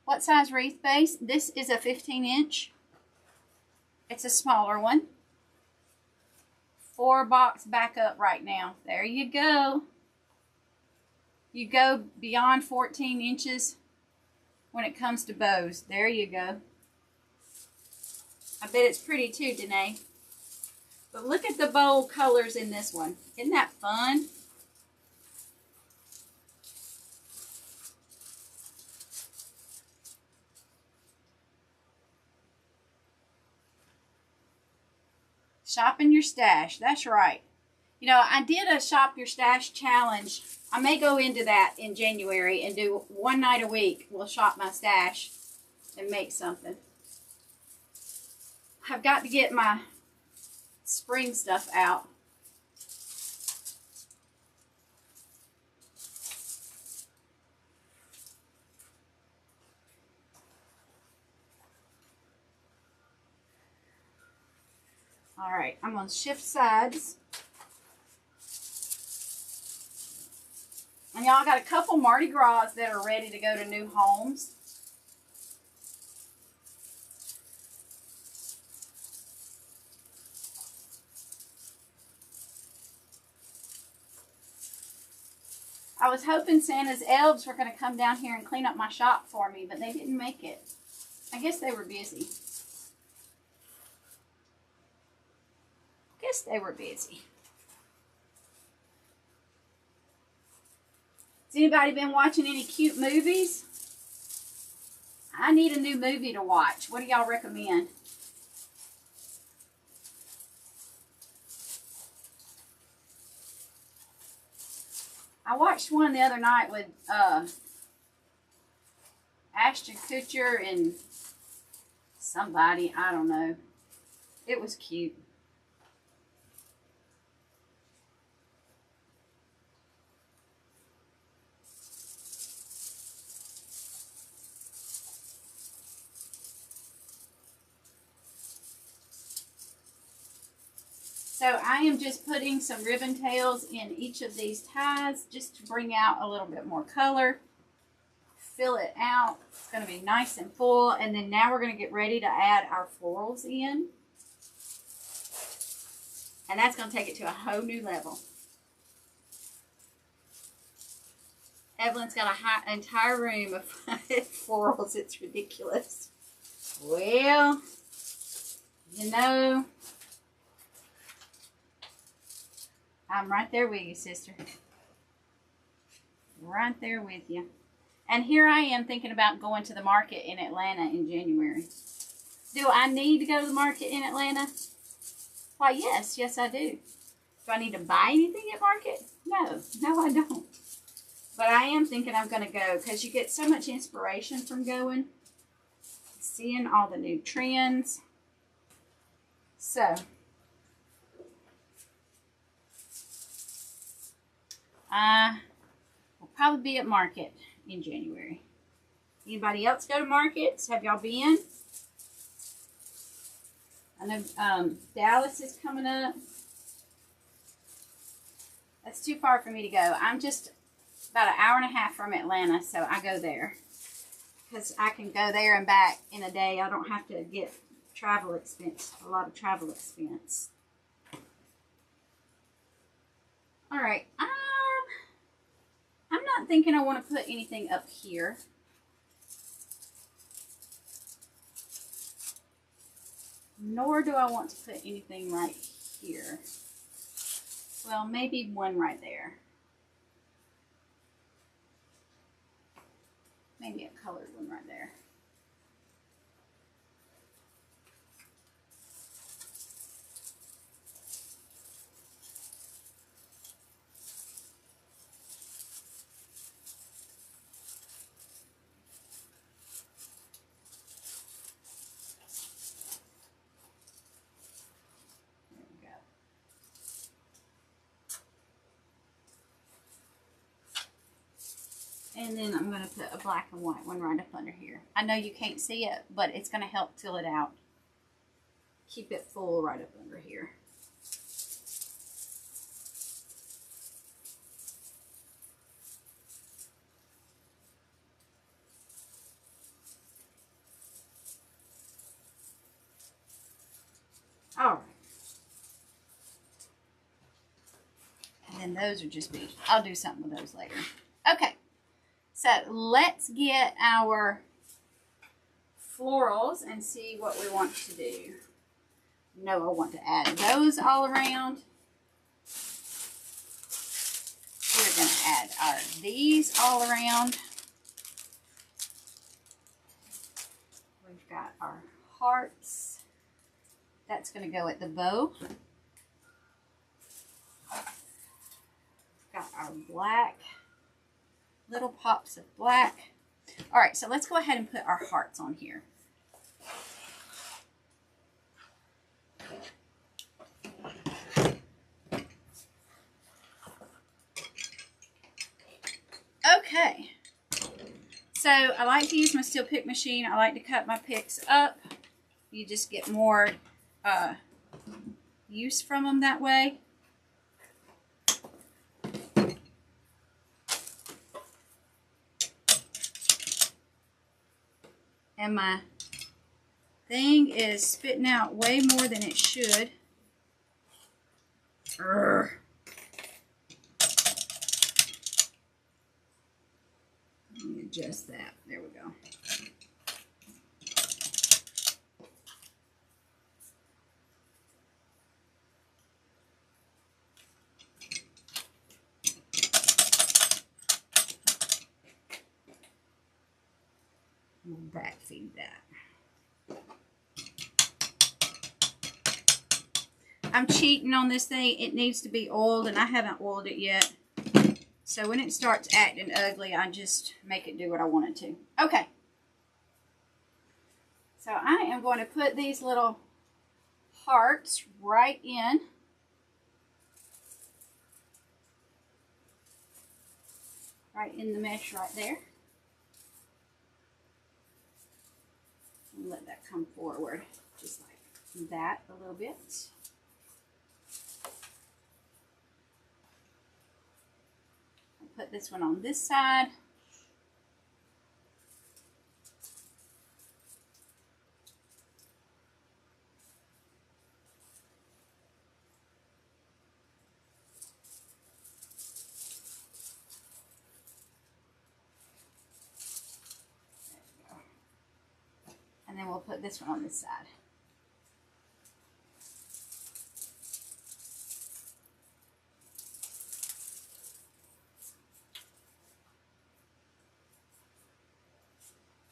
What size wreath base? This is a 15-inch. It's a smaller one. 4-box backup right now. There you go. You go beyond 14 inches when it comes to bows. There you go. I bet it's pretty too, Danae. But look at the bold colors in this one. Isn't that fun? Shopping your stash. That's right. You know, I did a shop your stash challenge. I may go into that in January and do one night a week. We'll shop my stash and make something. I've got to get my spring stuff out. All right, I'm going to shift sides. And y'all, got a couple Mardi Gras that are ready to go to new homes. I was hoping Santa's elves were going to come down here and clean up my shop for me, but they didn't make it. I guess they were busy. Has anybody been watching any cute movies? I need a new movie to watch. What do y'all recommend? I watched one the other night with Ashton Kutcher and somebody, I don't know. It was cute. So I am just putting some ribbon tails in each of these ties just to bring out a little bit more color. Fill it out. It's going to be nice and full. And then now we're going to get ready to add our florals in. And that's going to take it to a whole new level. Evelyn's got an entire room of florals. It's ridiculous. Well, you know, I'm right there with you, sister. Right there with you. And here I am thinking about going to the market in Atlanta in January. Do I need to go to the market in Atlanta? Why, yes. Yes, I do. Do I need to buy anything at market? No. No, I don't. But I am thinking I'm going to go because you get so much inspiration from going. Seeing all the new trends. So, I will probably be at market in January. Anybody else go to markets? Have y'all been? I know Dallas is coming up. That's too far for me to go. I'm just about an hour and a half from Atlanta, so I go there. Because I can go there and back in a day. I don't have to get travel expense, a lot of travel expense. All right. I'm not thinking I want to put anything up here. Nor do I want to put anything right here. Well, maybe one right there. Maybe a colored one right there. And then I'm going to put a black and white one right up under here. I know you can't see it, but it's going to help fill it out. Keep it full right up under here. All right. And then those are just beads. I'll do something with those later. Okay. So let's get our florals and see what we want to do. No, I want to add those all around. We're going to add these all around. We've got our hearts. That's going to go at the bow. Got our black. Little pops of black. All right, so let's go ahead and put our hearts on here. Okay. So I like to use my steel pick machine. I like to cut my picks up. You just get more use from them that way. And my thing is spitting out way more than it should. Urgh. Let me adjust that. There we go. We'll backfeed that. I'm cheating on this thing. It needs to be oiled, and I haven't oiled it yet. So when it starts acting ugly, I just make it do what I want it to. Okay. So I am going to put these little hearts right in. Right in the mesh right there. And let that come forward just like that a little bit. I'll put this one on this side. And then we'll put this one on this side.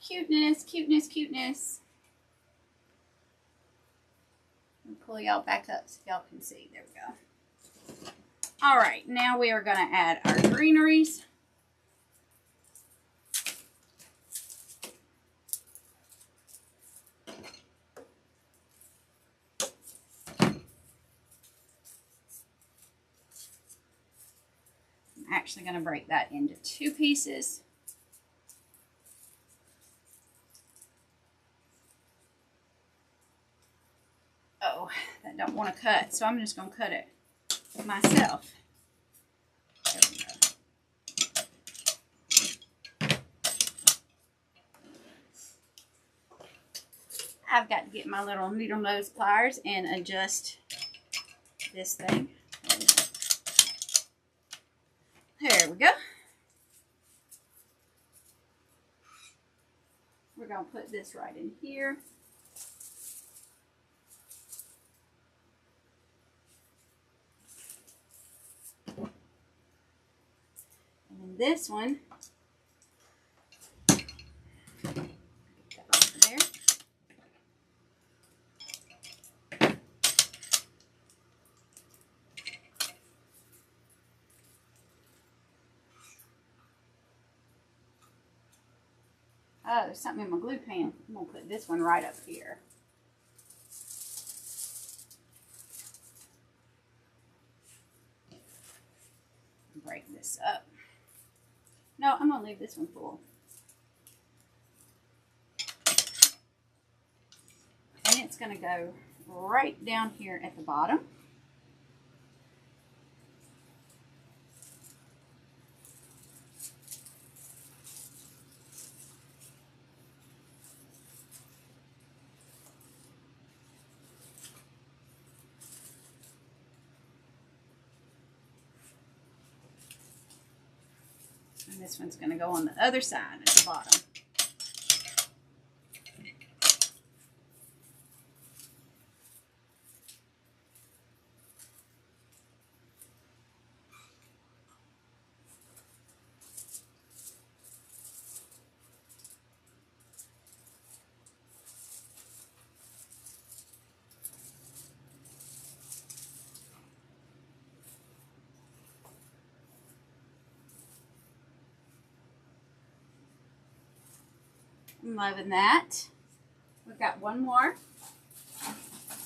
Cuteness, cuteness, cuteness. I'll pull y'all back up so y'all can see. There we go. All right, now we are going to add our greeneries. I'm actually going to break that into 2 pieces. Oh, that don't want to cut, so I'm just going to cut it myself. There we go. I've got to get my little needle nose pliers and adjust this thing. There we go. We're going to put this right in here. And then this one, get that off of there. Oh, there's something in my glue pen. I'm going to put this one right up here. Break this up. No, I'm going to leave this one full. And it's going to go right down here at the bottom. And this one's going to go on the other side at the bottom. I'm loving that. We've got one more.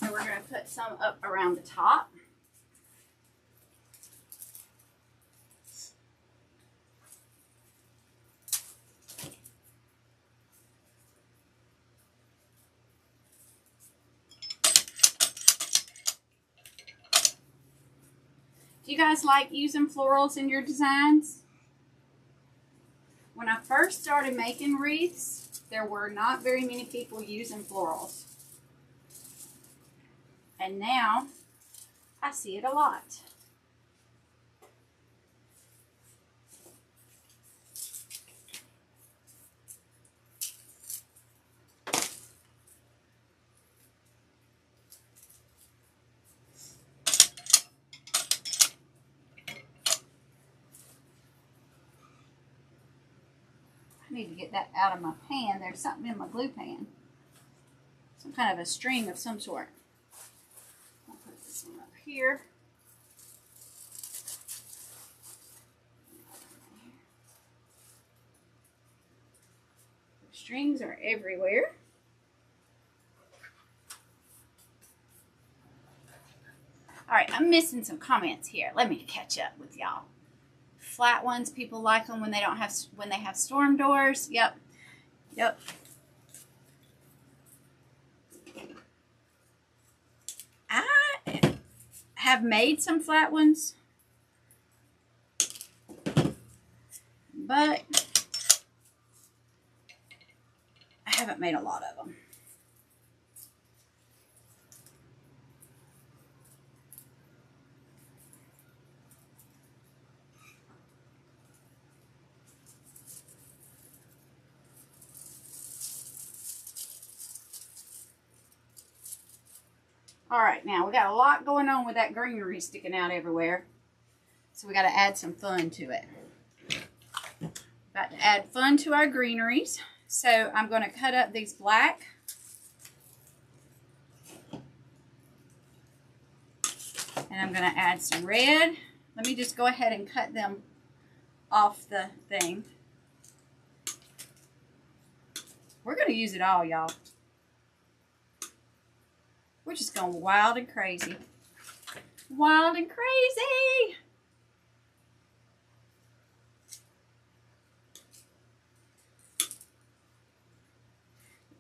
So we're going to put some up around the top. Do you guys like using florals in your designs? When I first started making wreaths, there were not very many people using florals. And now, I see it a lot. I need to get that out of my pan. There's something in my glue pan. Some kind of a string of some sort. I'll put this one up here. Strings are everywhere. All right, I'm missing some comments here. Let me catch up with y'all. Flat ones, people like them when they have storm doors. Yep. Yep. I have made some flat ones, but I haven't made a lot of them. All right, now we got a lot going on with that greenery sticking out everywhere. So we got to add some fun to it. Got to add fun to our greeneries. So I'm going to cut up these black. And I'm going to add some red. Let me just go ahead and cut them off the thing. We're going to use it all, y'all. We're just going wild and crazy. Wild and crazy!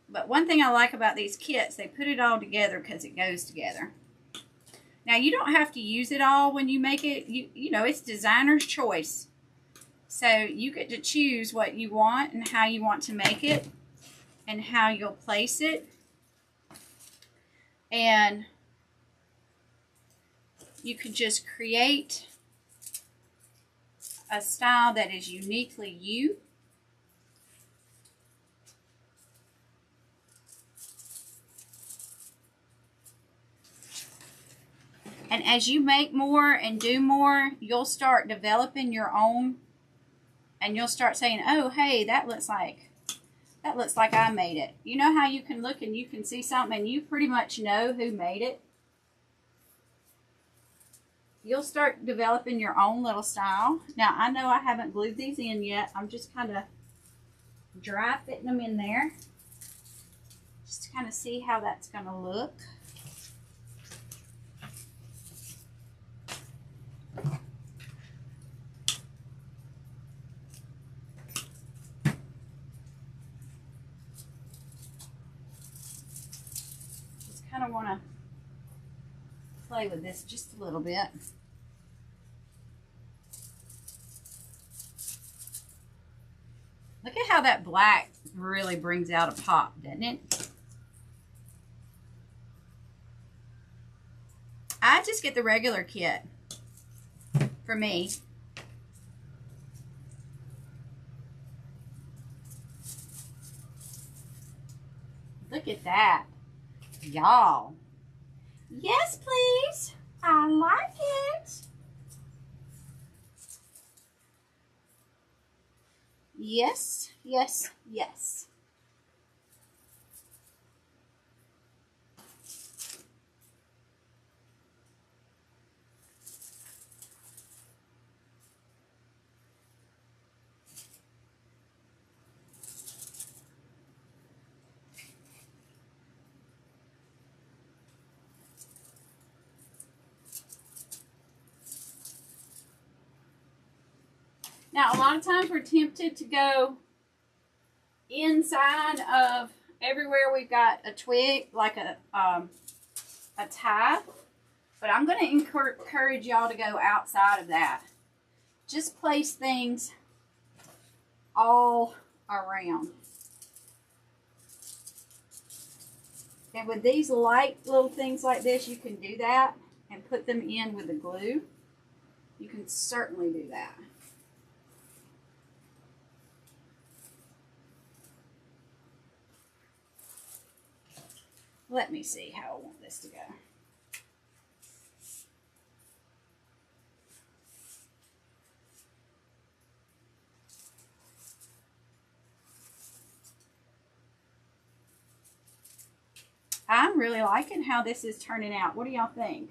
But one thing I like about these kits, they put it all together because it goes together. Now, you don't have to use it all when you make it. You know, it's designer's choice. So you get to choose what you want and how you want to make it and how you'll place it. And you could just create a style that is uniquely you. And as you make more and do more, you'll start developing your own, and you'll start saying, oh, hey, that looks like I made it. You know how you can look and you can see something and you pretty much know who made it? You'll start developing your own little style. Now, I know I haven't glued these in yet. I'm just kind of dry fitting them in there. Just to kind of see how that's going to look. I kind of want to play with this just a little bit. Look at how that black really brings out a pop, doesn't it? I just get the regular kit for me. Look at that. Y'all. Yes, please. I like it. Yes, yes, yes. Now, a lot of times we're tempted to go inside of everywhere we've got a twig, like a tie. But I'm going to encourage y'all to go outside of that. Just place things all around. And with these light little things like this, you can do that and put them in with the glue. You can certainly do that. Let me see how I want this to go. I'm really liking how this is turning out. What do y'all think?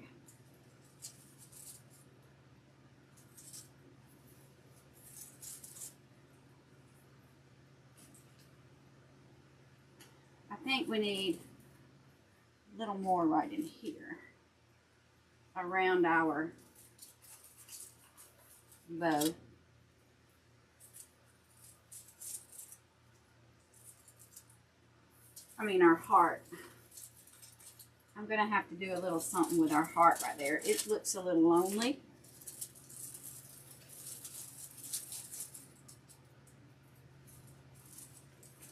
think we need a little more right in here around our bow. I mean our heart. I'm going to have to do a little something with our heart right there. It looks a little lonely.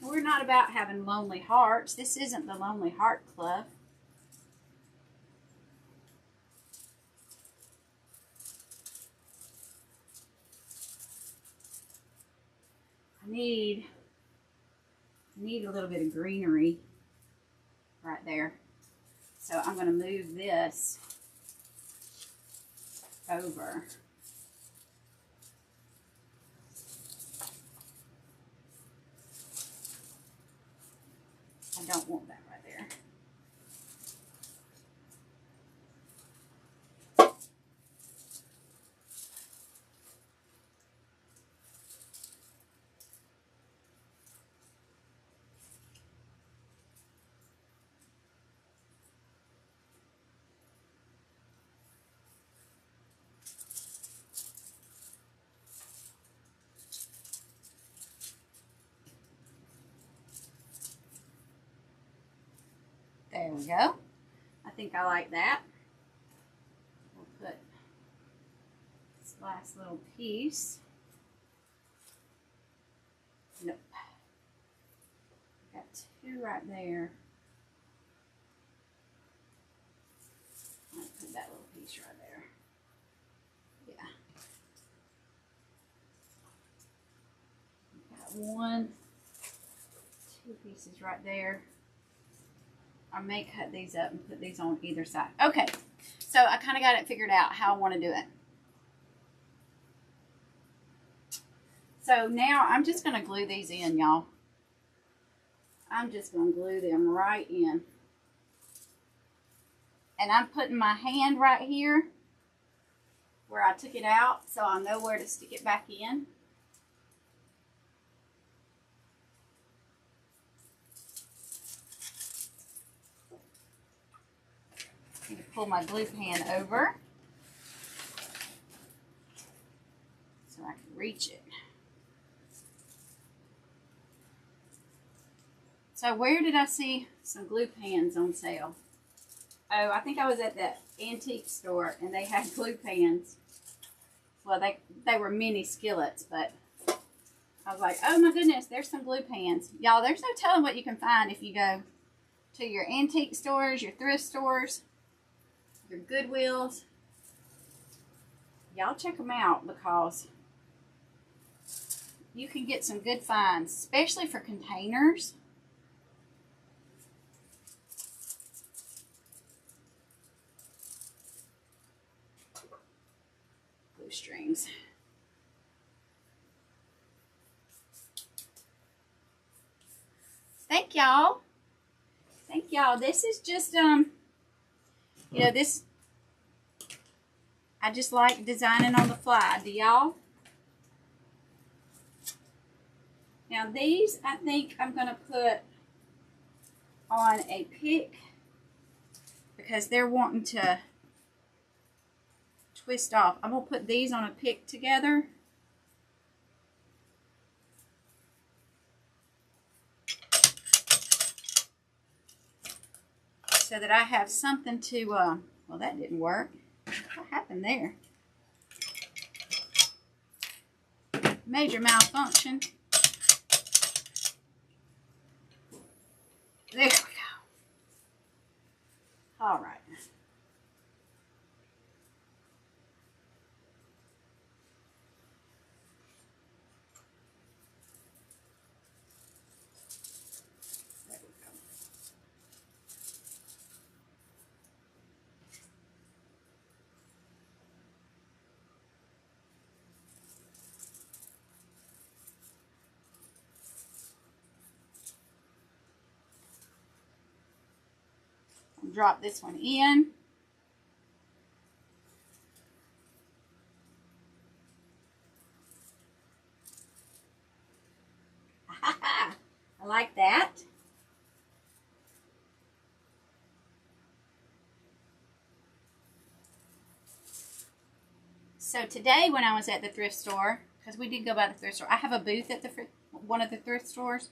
We're not about having lonely hearts. This isn't the Lonely Heart Club. I need a little bit of greenery right there. So I'm going to move this over. I don't want that right there. There we go. I think I like that. We'll put this last little piece. Nope. Got two right there. I'll put that little piece right there. Yeah. Got one, two pieces right there. I may cut these up and put these on either side. Okay, so I kind of got it figured out how I want to do it. So now I'm just going to glue these in, y'all. I'm just going to glue them right in. And I'm putting my hand right here where I took it out so I'll know where to stick it back in. I'm going to pull my glue pan over so I can reach it. So where did I see some glue pans on sale? Oh, I think I was at the antique store and they had glue pans. Well, they were mini skillets, but I was like, oh my goodness, there's some glue pans. Y'all, there's no telling what you can find if you go to your antique stores, your thrift stores, your Goodwills. Y'all check them out because you can get some good finds, especially for containers. Glue strings. Thank y'all. Thank y'all. This is just, you know, this, I just like designing on the fly. Do y'all? Now these, I think I'm going to put on a pick because they're wanting to twist off. I'm going to put these on a pick together. So that I have something to, well, that didn't work. What happened there? Major malfunction. There we go. All right. There we go. Drop this one in. I like that. So today when I was at the thrift store, because we did go by the thrift store, I have a booth at one of the thrift stores.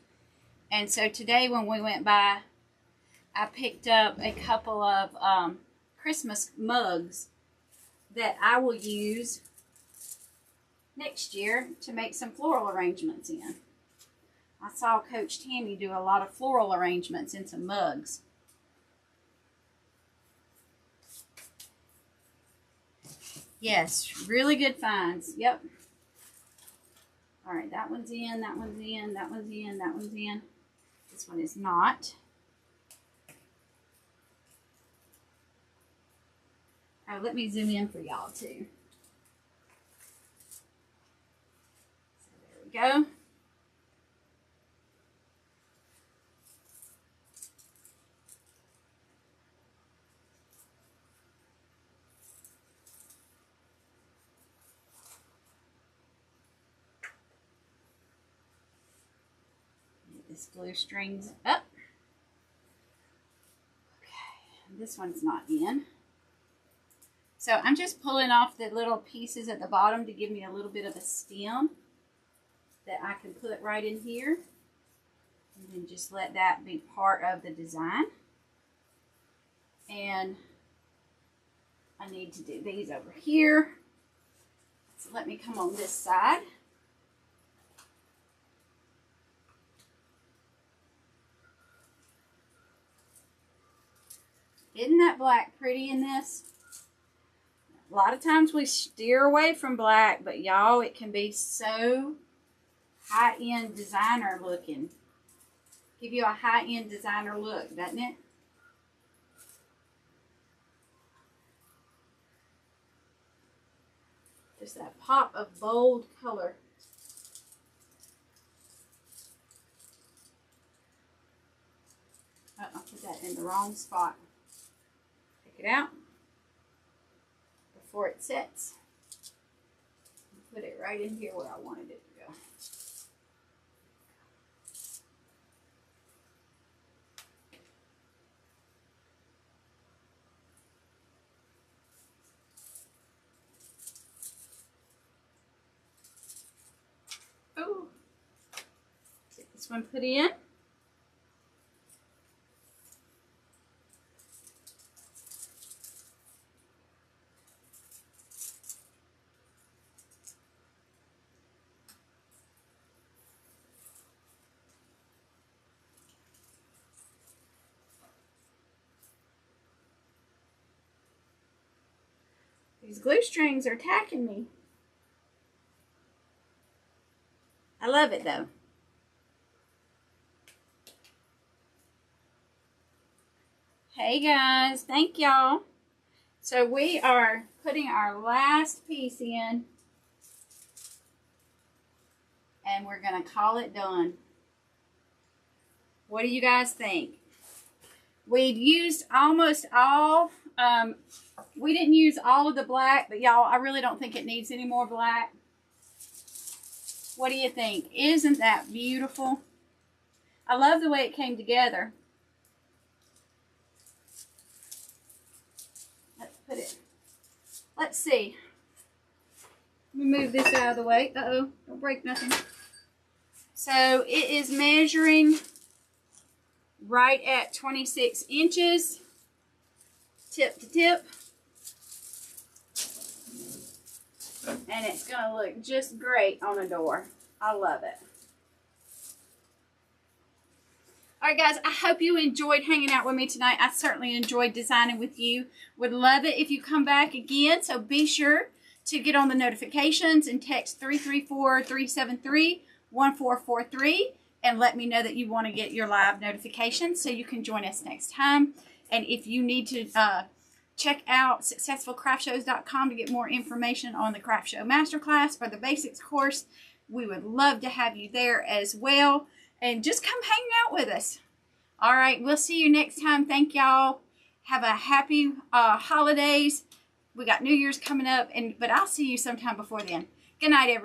And so today when we went by, I picked up a couple of Christmas mugs that I will use next year to make some floral arrangements in. I saw Coach Tammy do a lot of floral arrangements in some mugs. Yes, really good finds. Yep. All right, that one's in, that one's in, that one's in, that one's in. This one is not. Oh, let me zoom in for y'all too. So there we go. Get this glue strings up. Okay, this one's not in. So I'm just pulling off the little pieces at the bottom to give me a little bit of a stem that I can put right in here. And then just let that be part of the design. And I need to do these over here. So let me come on this side. Isn't that black pretty in this? A lot of times we steer away from black, but y'all, it can be so high-end designer looking. Give you a high-end designer look, doesn't it? Just that pop of bold color. Oh, I put that in the wrong spot. Take it out before it sets. Put it right in here where I wanted it to go. Oh, get this one put in. These glue strings are attacking me. I love it though. Hey guys, thank y'all. So we are putting our last piece in and we're going to call it done. What do you guys think? We've used almost all, we didn't use all of the black, but y'all, I really don't think it needs any more black. What do you think? Isn't that beautiful? I love the way it came together. Let's put it, let's see. Let me move this out of the way. Uh-oh, don't break nothing. So it is measuring right at 26 inches, tip to tip. And it's going to look just great on a door. I love it. All right, guys, I hope you enjoyed hanging out with me tonight. I certainly enjoyed designing with you. Would love it if you come back again. So be sure to get on the notifications and text 334-373-1443 and let me know that you want to get your live notifications so you can join us next time. And if you need to check out successfulcraftshows.com to get more information on the Craft Show Masterclass or the Basics course, we would love to have you there as well. And just come hang out with us. All right, we'll see you next time. Thank y'all. Have a happy holidays. We got New Year's coming up, but I'll see you sometime before then. Good night, everyone.